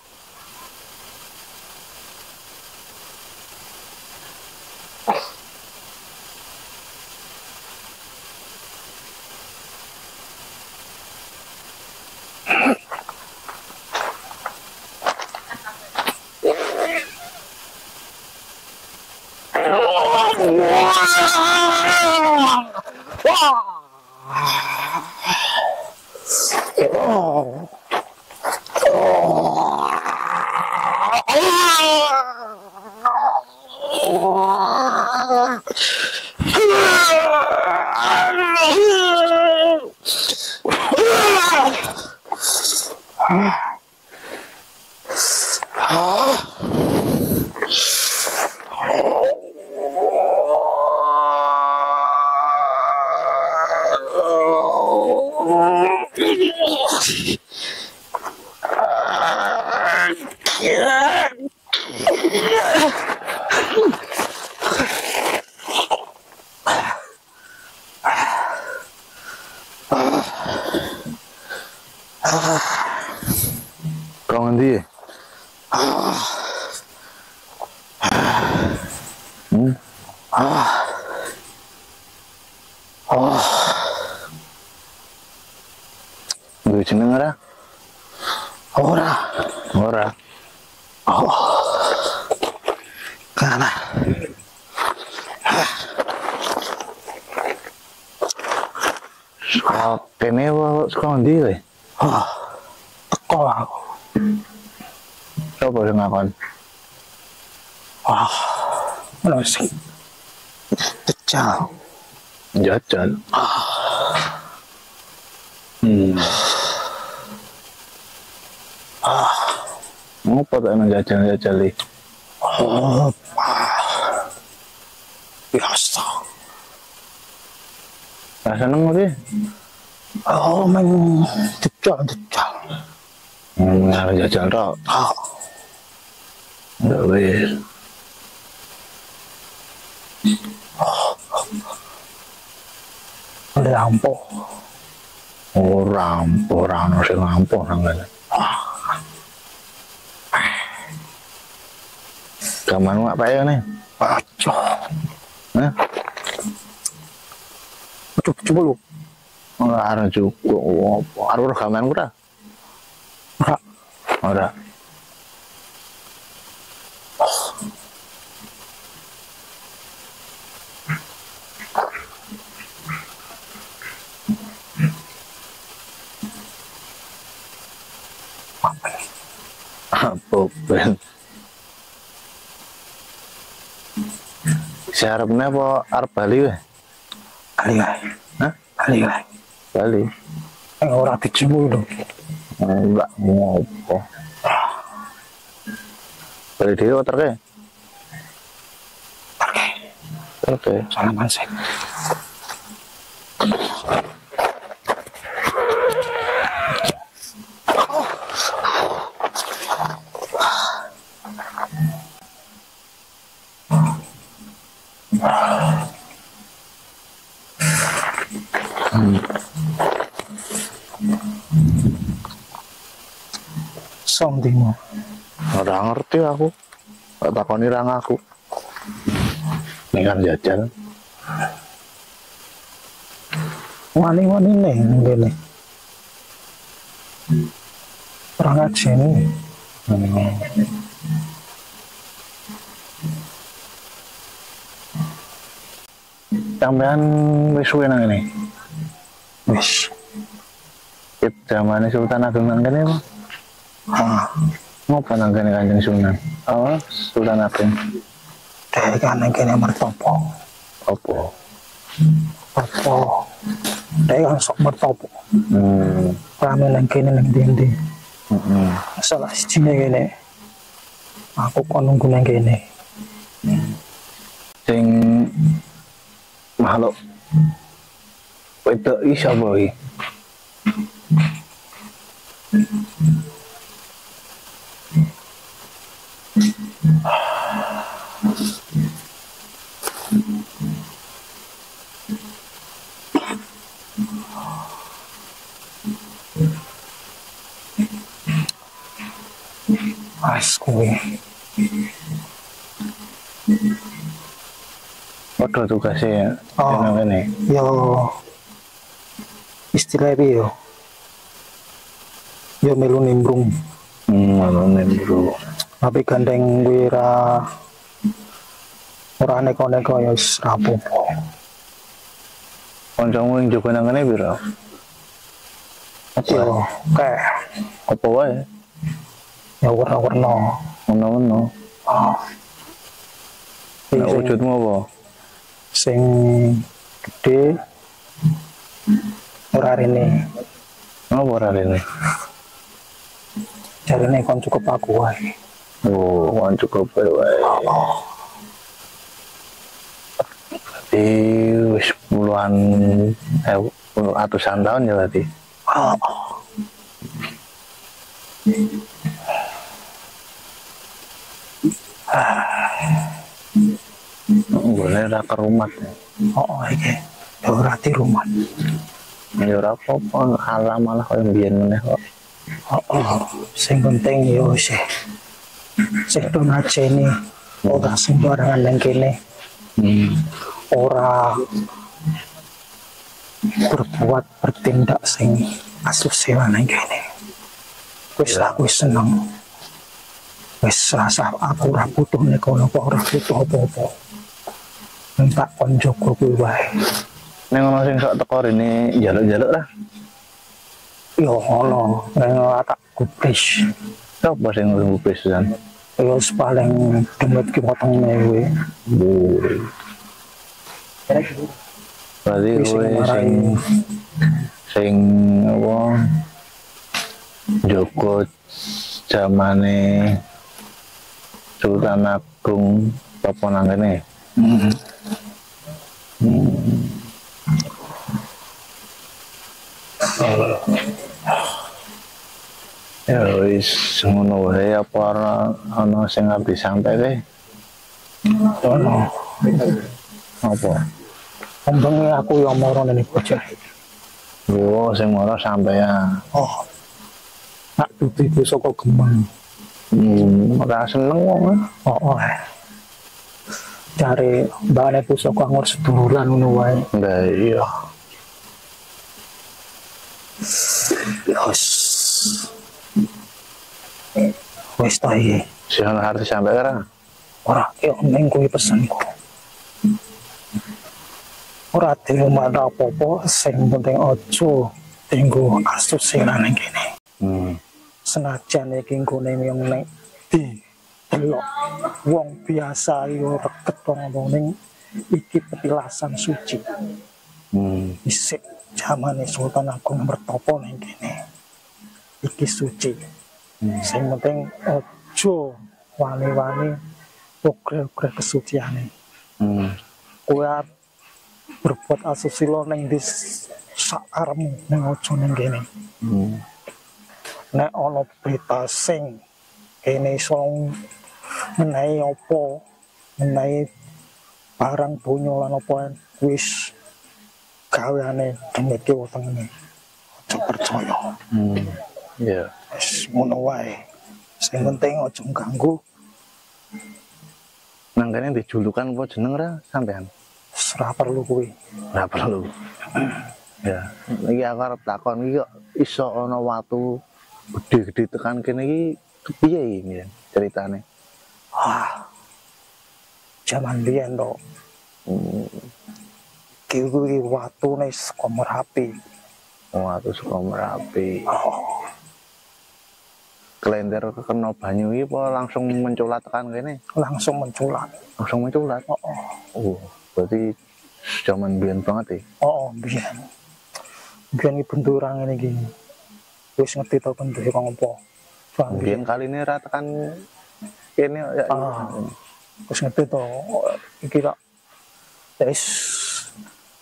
Kau ngendi? Duwe jeneng ora? Ora. Ora. Kana. Kene wae saka ndi kowe? Teko aku. Coba sing ngakon. Ono sing jajal. Jajan. Ngopo tak nang jajan-jajan iki? Biasa. Lah seneng iki. Main jajal. Nang jajan tok. Ya wis. Udah rampok. Ora ono sing rampok nang kene. Kamu apa ya nih? Aco. Hah? Coba lu. Ora ada cukup. Ora rekaman ora? Ora. Apa ben? Siarepne apa arep Bali wae? Bali kae. Hah? Bali kae. Bali. Ora dijemu lho. Enggak ngopo. Bali dhewe terke. Terke. Salaman sih. Song dimo. Ora ngerti aku. Tak takoni rang aku. Nek kan jajan. Wani-wani nih ngene. Ora ngajeni. Sampean wis suwe nang ngene. Wis. Kit zamane Sultan Agung nang kene apa? Ngopo nang kene Kanjeng Sunan? Sultan Agung. Dari kan kene mertopo. Apa? Dari kan sok mertopo. Rame nang kene nang ndi-ndi. Salah sijine kene. Aku kon nunggu nang kene. Sing makhluk wedok iki sapa iki? As kuwi. Padha tugasnya nang kene. Yo istilah piye yo? Yo melu nimbrung. Nimbrung. Tapi gandeng wira ora neko-neko ya wis rapopo. Kancamu ing jogo nang kene pira? Yo kae Apa wae? ya warna-warna. Ono-ono. Sing Wujudmu apa? sing gede ora rene. Apa ora rene? Jarine kon cukup aku wae. Oh, kan cukup wae. Wis puluhan ratusan tahun ya berarti. Boleh ora ke rumah. Iki ya ora di rumah. Ya ora apa-apa, alam malah koyo mbiyen meneh kok. Sing penting yo sih. Sing do ngajeni ora sembarangan nang kene. Ora berbuat bertindak sing asusila nang kene. Wis aku seneng. Wis rasa aku ora butuh nek kono kok ora butuh apa-apa. Entak konjoku kuwi wae. Ning ono sing sok teko rene njaluk-njaluk lah. Yo ono nang tak gubris. Sopo sing ngubris pisan? Yo paling demet ki potong kuwi. Berarti kowe sing apa Joko zamane Sultan Agung apa nang kene? Ya wis ngono wae apa ana sing arep disampaikan? Ono. Apa? Kembangnya aku yang moro ning bocah. Yo sing ora sampean. Nak tutiku saka Gemeng. Ora seneng wong. Cari mbane pusaka ngur seduluran ngono wae. Lah iya. Wis ta iki. Sing harus disampaikan. Ora yo ning kuwi pesenku. Ora dirumah apa-apa, sing penting aja tinggu asus sing nang kene. Senajan iki nggone yang nek di delok wong biasa yo reket wong ning iki petilasan suci. Isik zamane Sultan Agung bertopo ning kene. Iki suci. Sing penting aja wani-wani ugrek-ugrek kesuciane. Kowe berbuat asusila ning sakarmu ning aja ning kene. Nek ana berita sing kene iso menehi apa, menehi barang donya lan apa wis gaweane demeke wetenge. Aja percaya. Iya. Wis ngono wae. Sing penting aja ganggu. Nang kene dijulukan apa jeneng ra sampean? Ora perlu kuwi. Ora perlu. Ya, iki aku arep takon iki kok iso ana watu gede-gede tekan kene iki kepiye iki ceritane? Jaman biyen to. Kuwi watune saka Merapi. Watu saka Merapi. Klender kena banyu iki apa langsung menculat tekan kene? Langsung menculat. Langsung menculat. Berarti zaman biyen banget ya? Biyen. Biyen iki benturan ngene iki. Wis ngerti to bentuke kok apa. Biyen kaline ra tekan kene ya. Wis ngerti to iki kok wis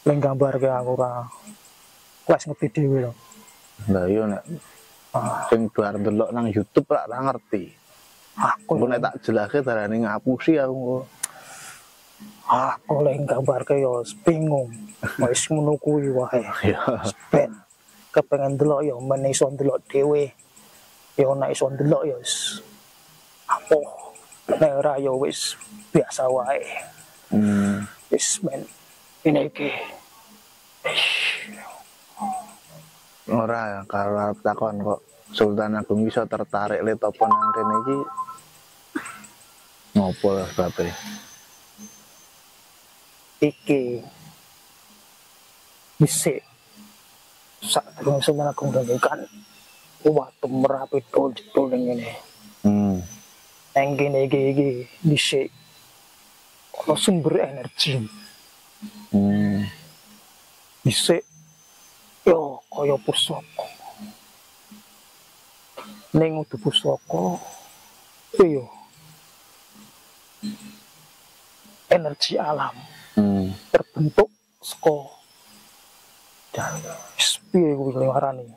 ning gambar ke aku ora. Wis ngerti dhewe lho. Lah iya nek sing bar ndelok nang YouTube ra ngerti. Aku nek tak jelake darane ngapusi aku. Aku lek gambarke yo bingung. Wis ngono kuwi wae. Ben kepengen delok yo men iso delok dhewe. Yo nek iso delok yo wis apa nek ora yo wis biasa wae. Wis men ini iki. Ora kalau takon kok Sultan Agung iso tertarik lihat apa nang kene iki ngopo sebabnya? Iki bisa sak durung Sultan Agung kan waktu Merapi dol ini. Nang kene iki dhisik ono sumber energi. Dhisik yo kaya pusaka. Ning udu pusaka yo energi alam terbentuk saka edan. Wis piye kuwi liwarane.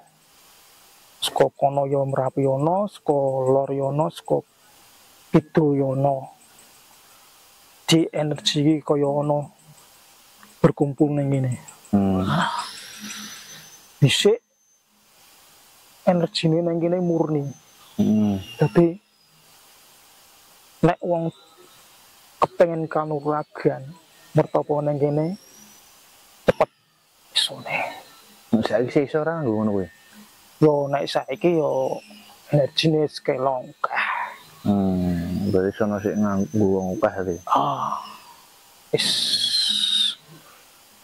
Saka kono ya Merapi ono, saka lor ya ono, saka kidul ya ono. Di energi iki kaya ono berkumpul ning ngene. Dhisik energine ning kene murni. Dadi nek wong kepengen kanuragan mertapa ning kene cepet isone. Saiki iso ora ngono kuwi. Yo nek saiki yo energine sekelong. Berarti sono sik nganggo wong akeh iki. Wis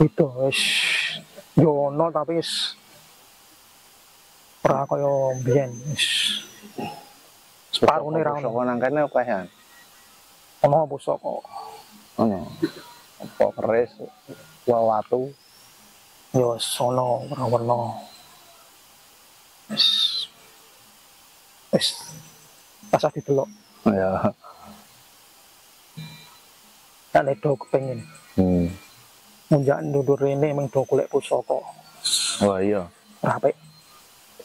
itu wis yo ono tapi wis ora kaya mbiyen wis separone ra ono. Saka nang kene akeh ya. Ono pusaka. Ono. Apa keris watu. Yo sono warna-warna. Wis pas didelok. Ya. Nek do kepengin. Munjak ndudur rene mung do golek pusaka. Oh iya. Apik.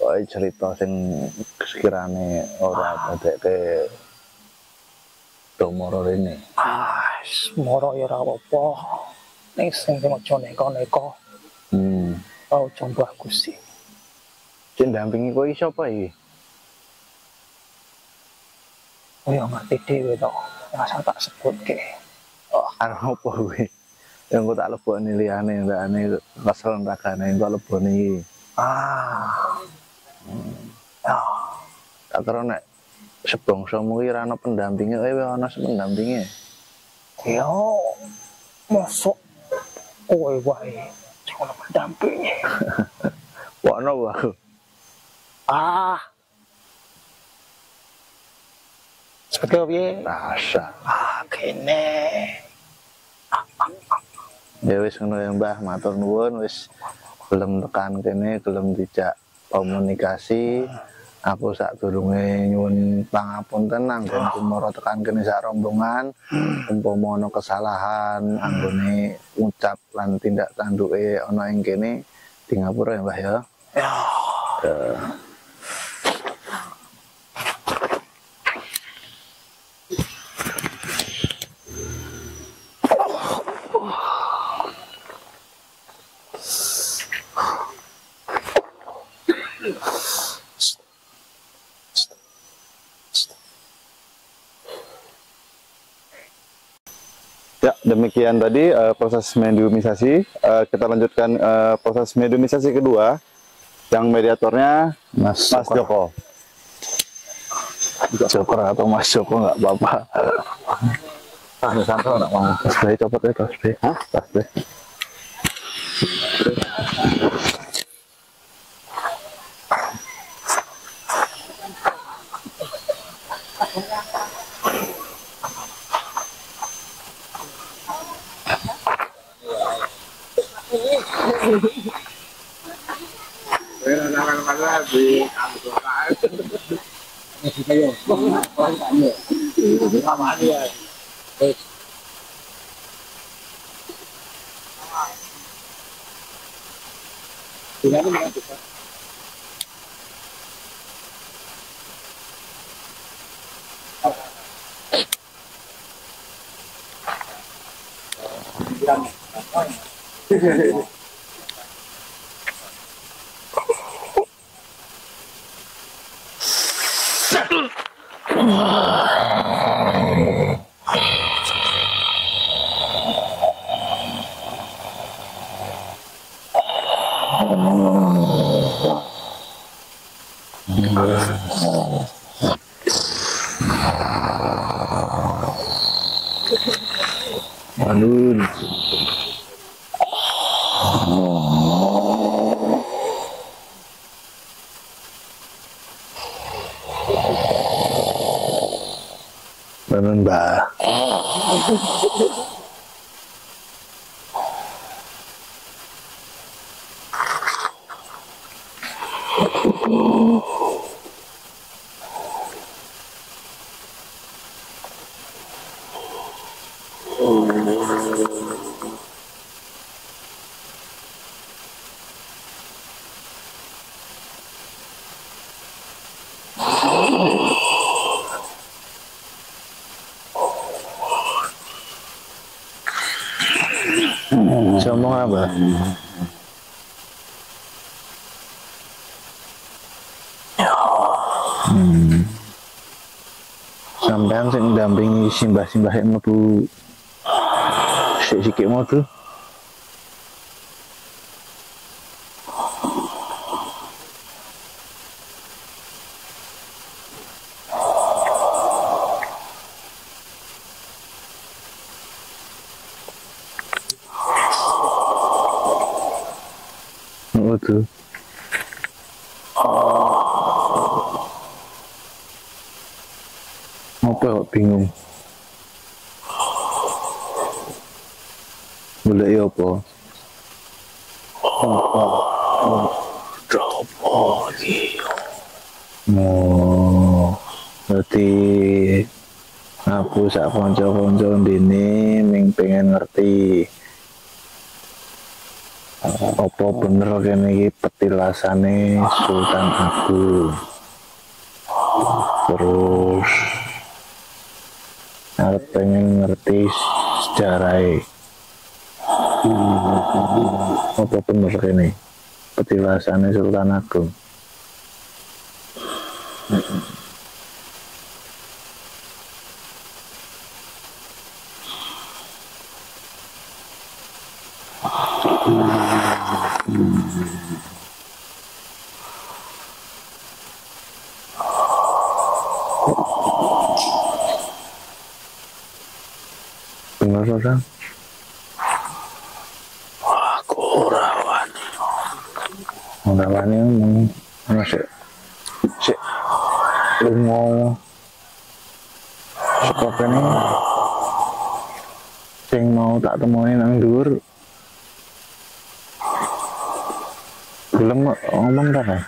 Oh cerita sing sekirane ora dadekke domoro rene. Moro ya ora apa-apa. Ning sing aja neko-neko. Oh coba Gusti. Sing dampingi kowe sapa iki? Oh ya ngerti dhewe to. Rasa tak sebutke. Oh, arep apa kuwi? Yang kok tak lebokne liyane ndakane kesel ragane kok lebone iki. Tak kira nek sebangsamu iki ora ana pendampinge, kowe ana pendampinge. Yo mosok kowe wae ono pendampinge. Kok ono aku? Sebetulnya piye? Rasa. Kene. Ya wis ngono ya Mbah, matur nuwun wis gelem tekan kene, gelem dijak komunikasi. Aku sadurunge nyuwun pangapunten anggon kumara tekan kene sak rombongan. Umpama ana kesalahan anggone ngucap lan tindak tanduke ana ing kene di ngapura ya Mbah ya. Ya. Ya, demikian tadi proses mediumisasi. Kita lanjutkan proses mediumisasi kedua, yang mediatornya Mas Joko. Joko atau Mas Joko nggak apa-apa. Santo nggak mau. Tas copot ya, tas B. Tas B. Manun. Manun Mbah. bisa ngomong apa? Sampean sing ndampingi simbah-simbah yang mlebu sik-sik mau tuh. Tuh. Apa kok bingung? Boleh ya apa? Oh, berarti aku sak konco-konco dene ming pengen ngerti. Apa bener kene iki petilasane Sultan Agung. Terus arep pengen ngerti sejarahnya. Apa bener kene petilasane Sultan Agung. Bener orang? Aku ora wani. Ora wani ngomong sik lunga saka kene sing mau tak temoni nang dhuwur gelem ngomong ta kae.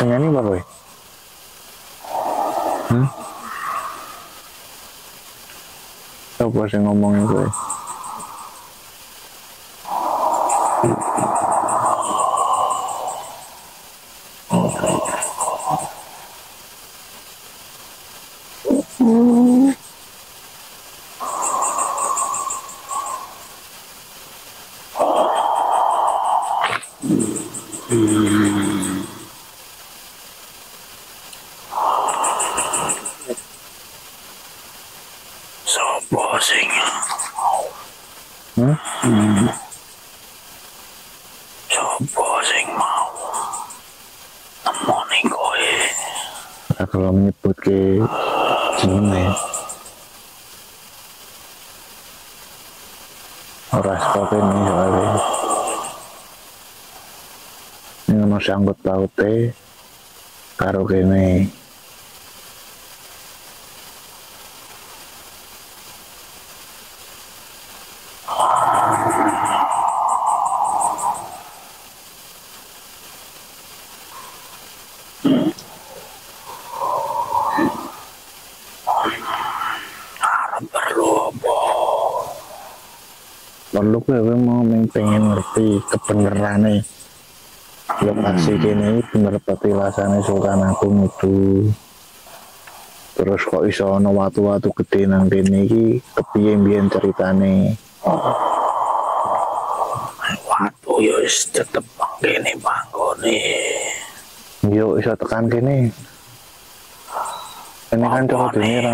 Sengani apa kowe? Apa sing ngomong kowe? Sopo sing Sopo sing mau nemoni kowe? Kalau menyebut ke jenenge ora seperti ini soalnya ini ono sangkut paute karo kene. Perlu kowe mau pengen ngerti kebenerane lokasi kene bener petilasane Sultan Agung itu. Terus kok iso ana watu-watu gede nang kene iki kepiye mbiyen ceritane? Watu ya wis tetep kene panggone. Yo iso tekan kene. Ini kan cara dene ra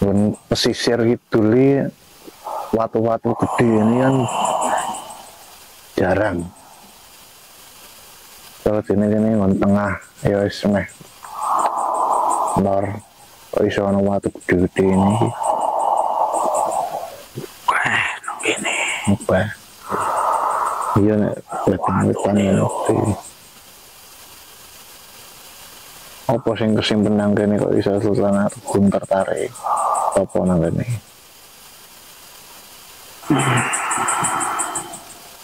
ono pesisir kidul watu-watu gede ini kan jarang. Kalau sini kan tengah ya wis meh lor kok iso ana watu gede-gede ini. Nang kene. Apa? Iya nek wetan ngerti. Apa sing kesimpen nang kene kok iso Sultan Agung tertarik? Apa nang kene?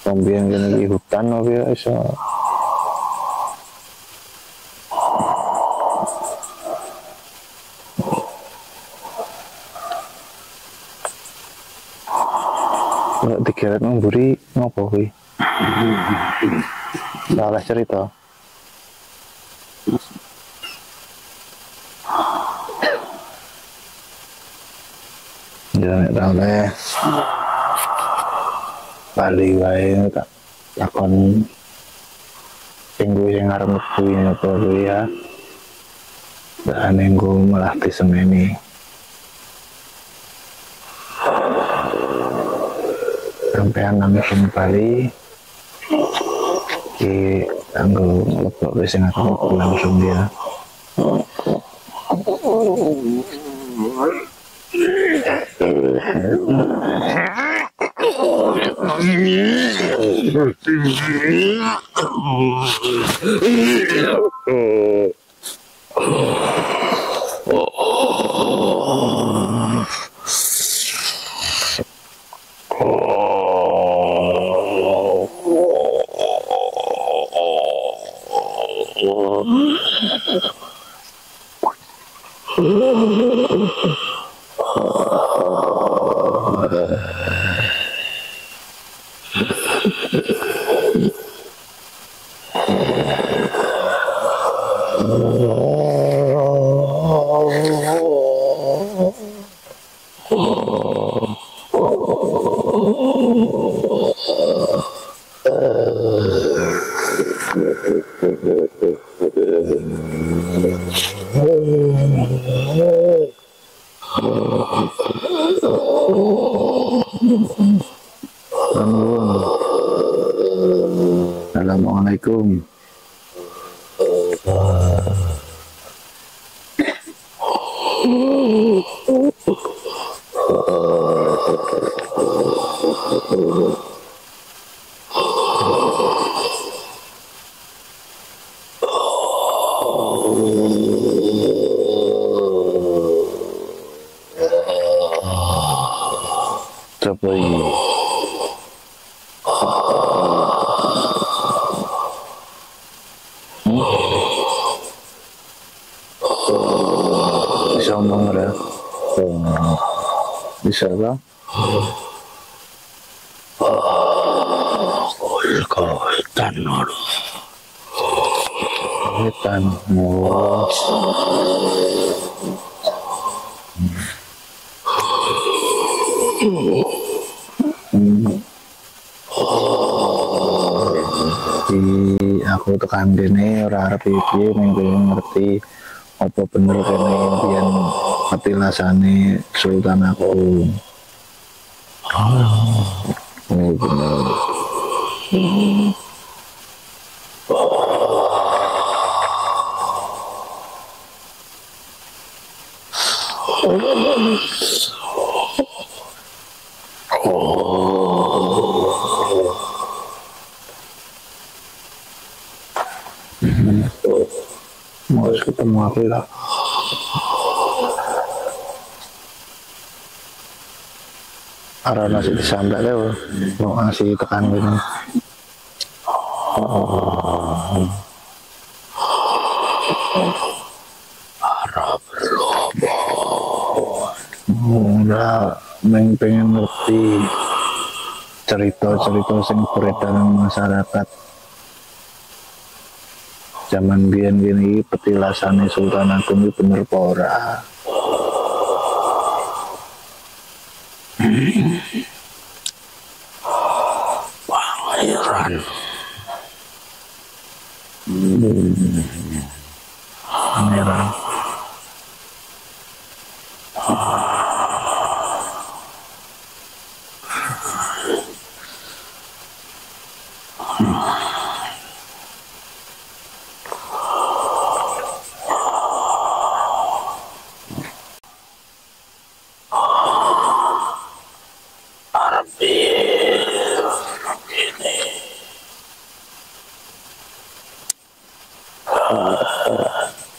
Pembian kene iki hutan apa ya iso? Kok dikira memburi ngopo kuwi? Salah cerita. Jangan oleh bali wae tak takon minggu yang arep kuwi apa kuwi ya. Dan minggu malah disemeni. Sampean langsung bali di anggo lebok wis aku langsung dia. Assalamualaikum. Coba ini. Bisa ngomong ya? Bisa bang? Hutan lho. Hutan. Aku tekan dene ora arep iki ning ngerti apa bener kene impian petilasane Sultan aku. Oh bener. Mau ketemu aku lah. Arah nasi disambat lho, mau ngasih tekan gini. Arah berlobot. Udah pengen ngerti cerita-cerita sing beredar masyarakat. Zaman biyen gini petilasane Sultan Agung iki bener apa ora? Pangeran. Pangeran.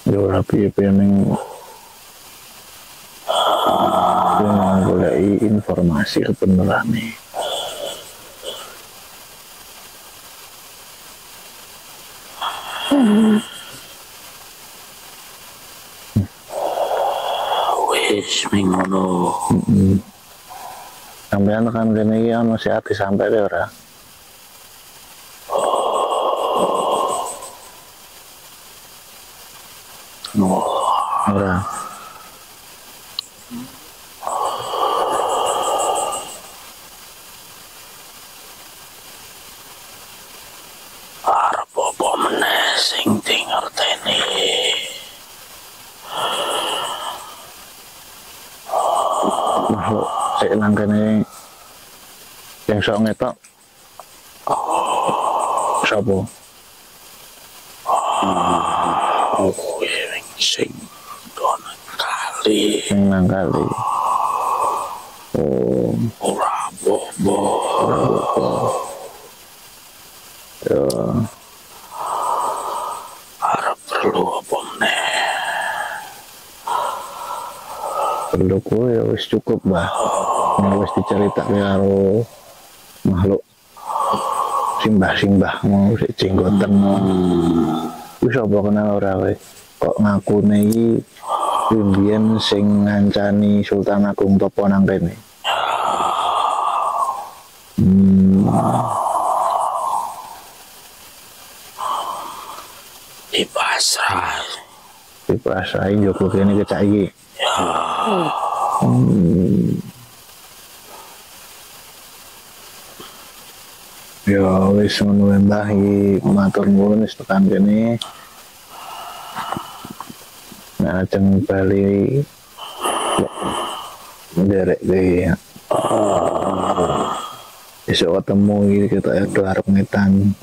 Yo rapi pengen golek informasi kebenaran nih. Wis mengono. Sampean kan kene iki ono si ati sampai ora? Ora. Arep apa meneh sing dingerteni. Makhluk sik nang kene yang sok ngetok. Sapa? Sing kono kali Sing nang kali. Oh, ora apa-apa. ya. Arep perlu apa meneh. Perlu ku ya wis cukup, Mbah. Nek wis diceritake karo makhluk simbah-simbah mau sik jenggoten. Wis apa kenal ora kowe? Kok ngakune iki mbiyen sing ngancani Sultan Agung Topo nang kene. Di pasrah. Dipasrai njogo kene kecak iki. Ya wis ngono wae, Mbah, iki matur nuwun wis tekan kene. Nek ajeng bali nderek iki. Besok ketemu iki kita ya arep ngetan.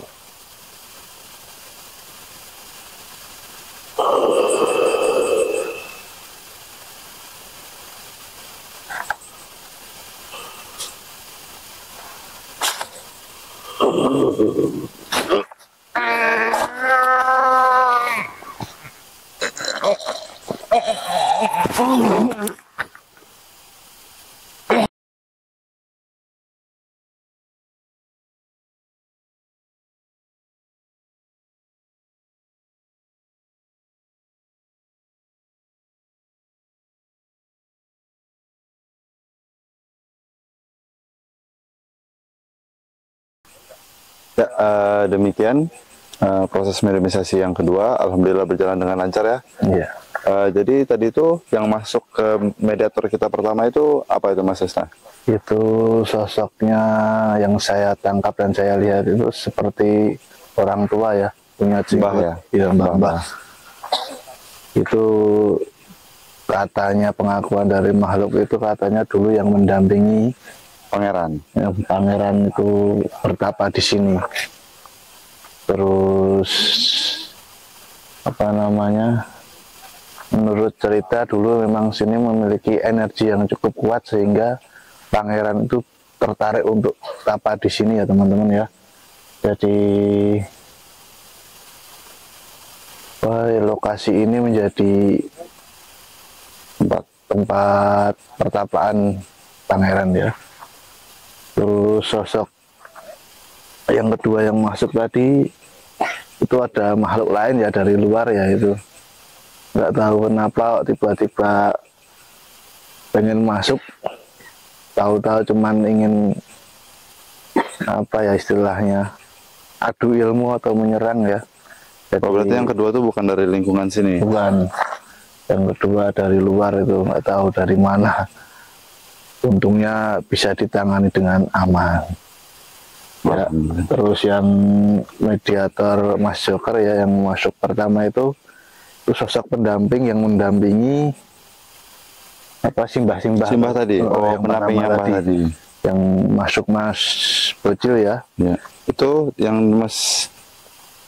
Ya, demikian proses mediumisasi yang kedua, alhamdulillah berjalan dengan lancar ya. Iya. Jadi tadi itu yang masuk ke mediator kita pertama itu apa itu Mas Desna? Itu sosoknya yang saya tangkap dan saya lihat itu seperti orang tua ya, punya Mbah jenggot. ya? Iya, Mbah. mbah. Itu katanya pengakuan dari makhluk itu katanya dulu yang mendampingi Pangeran. pangeran itu bertapa di sini. Terus apa namanya? Menurut cerita dulu memang sini memiliki energi yang cukup kuat sehingga pangeran itu tertarik untuk tapa di sini ya teman-teman ya. Jadi lokasi ini menjadi tempat pertapaan pangeran ya. Terus sosok yang kedua yang masuk tadi itu ada makhluk lain ya dari luar ya itu. Nggak tahu kenapa tiba-tiba pengen masuk, tahu-tahu cuman ingin apa ya istilahnya adu ilmu atau menyerang ya. Jadi, Berarti yang kedua itu bukan dari lingkungan sini? bukan, yang kedua dari luar itu nggak tahu dari mana. Untungnya bisa ditangani dengan aman. Ya, terus yang mediator Mas Joker ya yang masuk pertama itu sosok pendamping yang mendampingi apa simbah-simbah tadi. Oh, yang pendampingnya pertama tadi. Yang masuk Mas Bocil ya. Ya. Itu yang Mas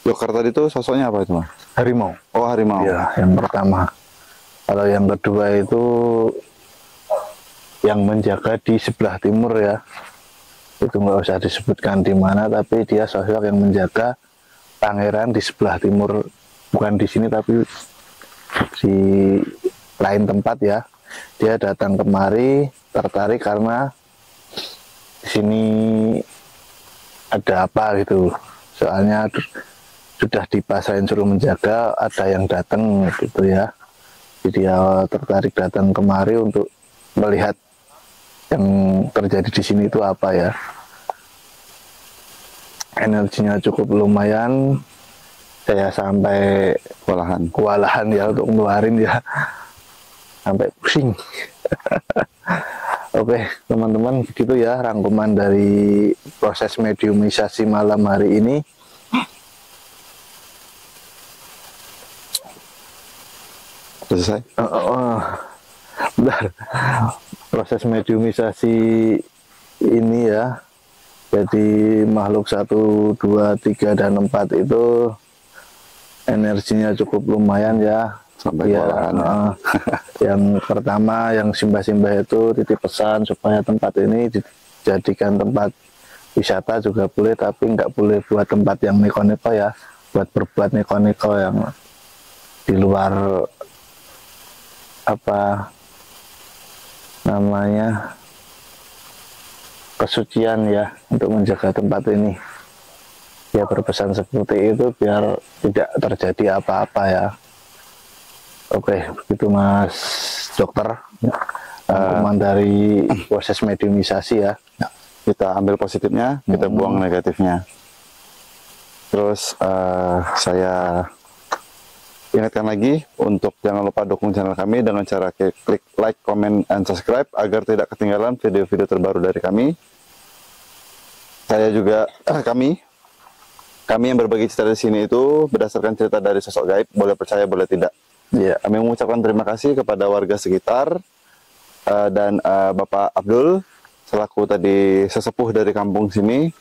Joker tadi itu sosoknya apa itu Mas? Harimau. Oh, harimau. Ya, yang pertama. Kalau yang kedua itu yang menjaga di sebelah timur ya. Itu nggak usah disebutkan di mana, tapi dia sosok yang menjaga pangeran di sebelah timur, bukan di sini tapi di lain tempat ya. Dia datang kemari tertarik karena di sini ada apa gitu. Soalnya sudah dipasain suruh menjaga, ada yang datang gitu ya. Jadi dia tertarik datang kemari untuk melihat yang terjadi di sini itu apa ya. Energinya cukup lumayan, saya sampai kewalahan ya untuk ngeluarin ya, sampai pusing. Oke teman-teman, begitu ya rangkuman dari proses mediumisasi malam hari ini. Selesai? Bentar. Proses mediumisasi ini ya, jadi makhluk 1, 2, 3, dan 4 itu energinya cukup lumayan ya. Sampai ya, yang pertama yang simbah-simbah itu titip pesan supaya tempat ini dijadikan tempat wisata juga boleh, tapi nggak boleh buat tempat yang neko-neko ya, buat berbuat neko-neko yang di luar apa namanya kesucian ya, untuk menjaga tempat ini. Dia berpesan seperti itu biar tidak terjadi apa-apa ya. Oke, begitu Mas Dokter, rangkuman dari proses mediumisasi ya. Kita ambil positifnya, kita buang negatifnya. Terus saya ingatkan lagi untuk jangan lupa dukung channel kami dengan cara klik like, comment, and subscribe agar tidak ketinggalan video-video terbaru dari kami. Saya juga kami yang berbagi cerita di sini itu berdasarkan cerita dari sosok gaib, boleh percaya boleh tidak. Ya, kami mengucapkan terima kasih kepada warga sekitar dan Bapak Abdul selaku tadi sesepuh dari kampung sini,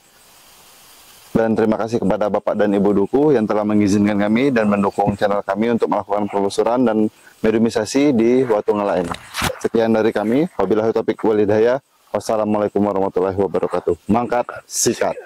dan terima kasih kepada Bapak dan Ibu Duku yang telah mengizinkan kami dan mendukung channel kami untuk melakukan penelusuran dan mediumisasi di Watu Ngala ini. Sekian dari kami, wabillahi taufiq wal hidayah. Wassalamualaikum warahmatullahi wabarakatuh. Mangkat sikat.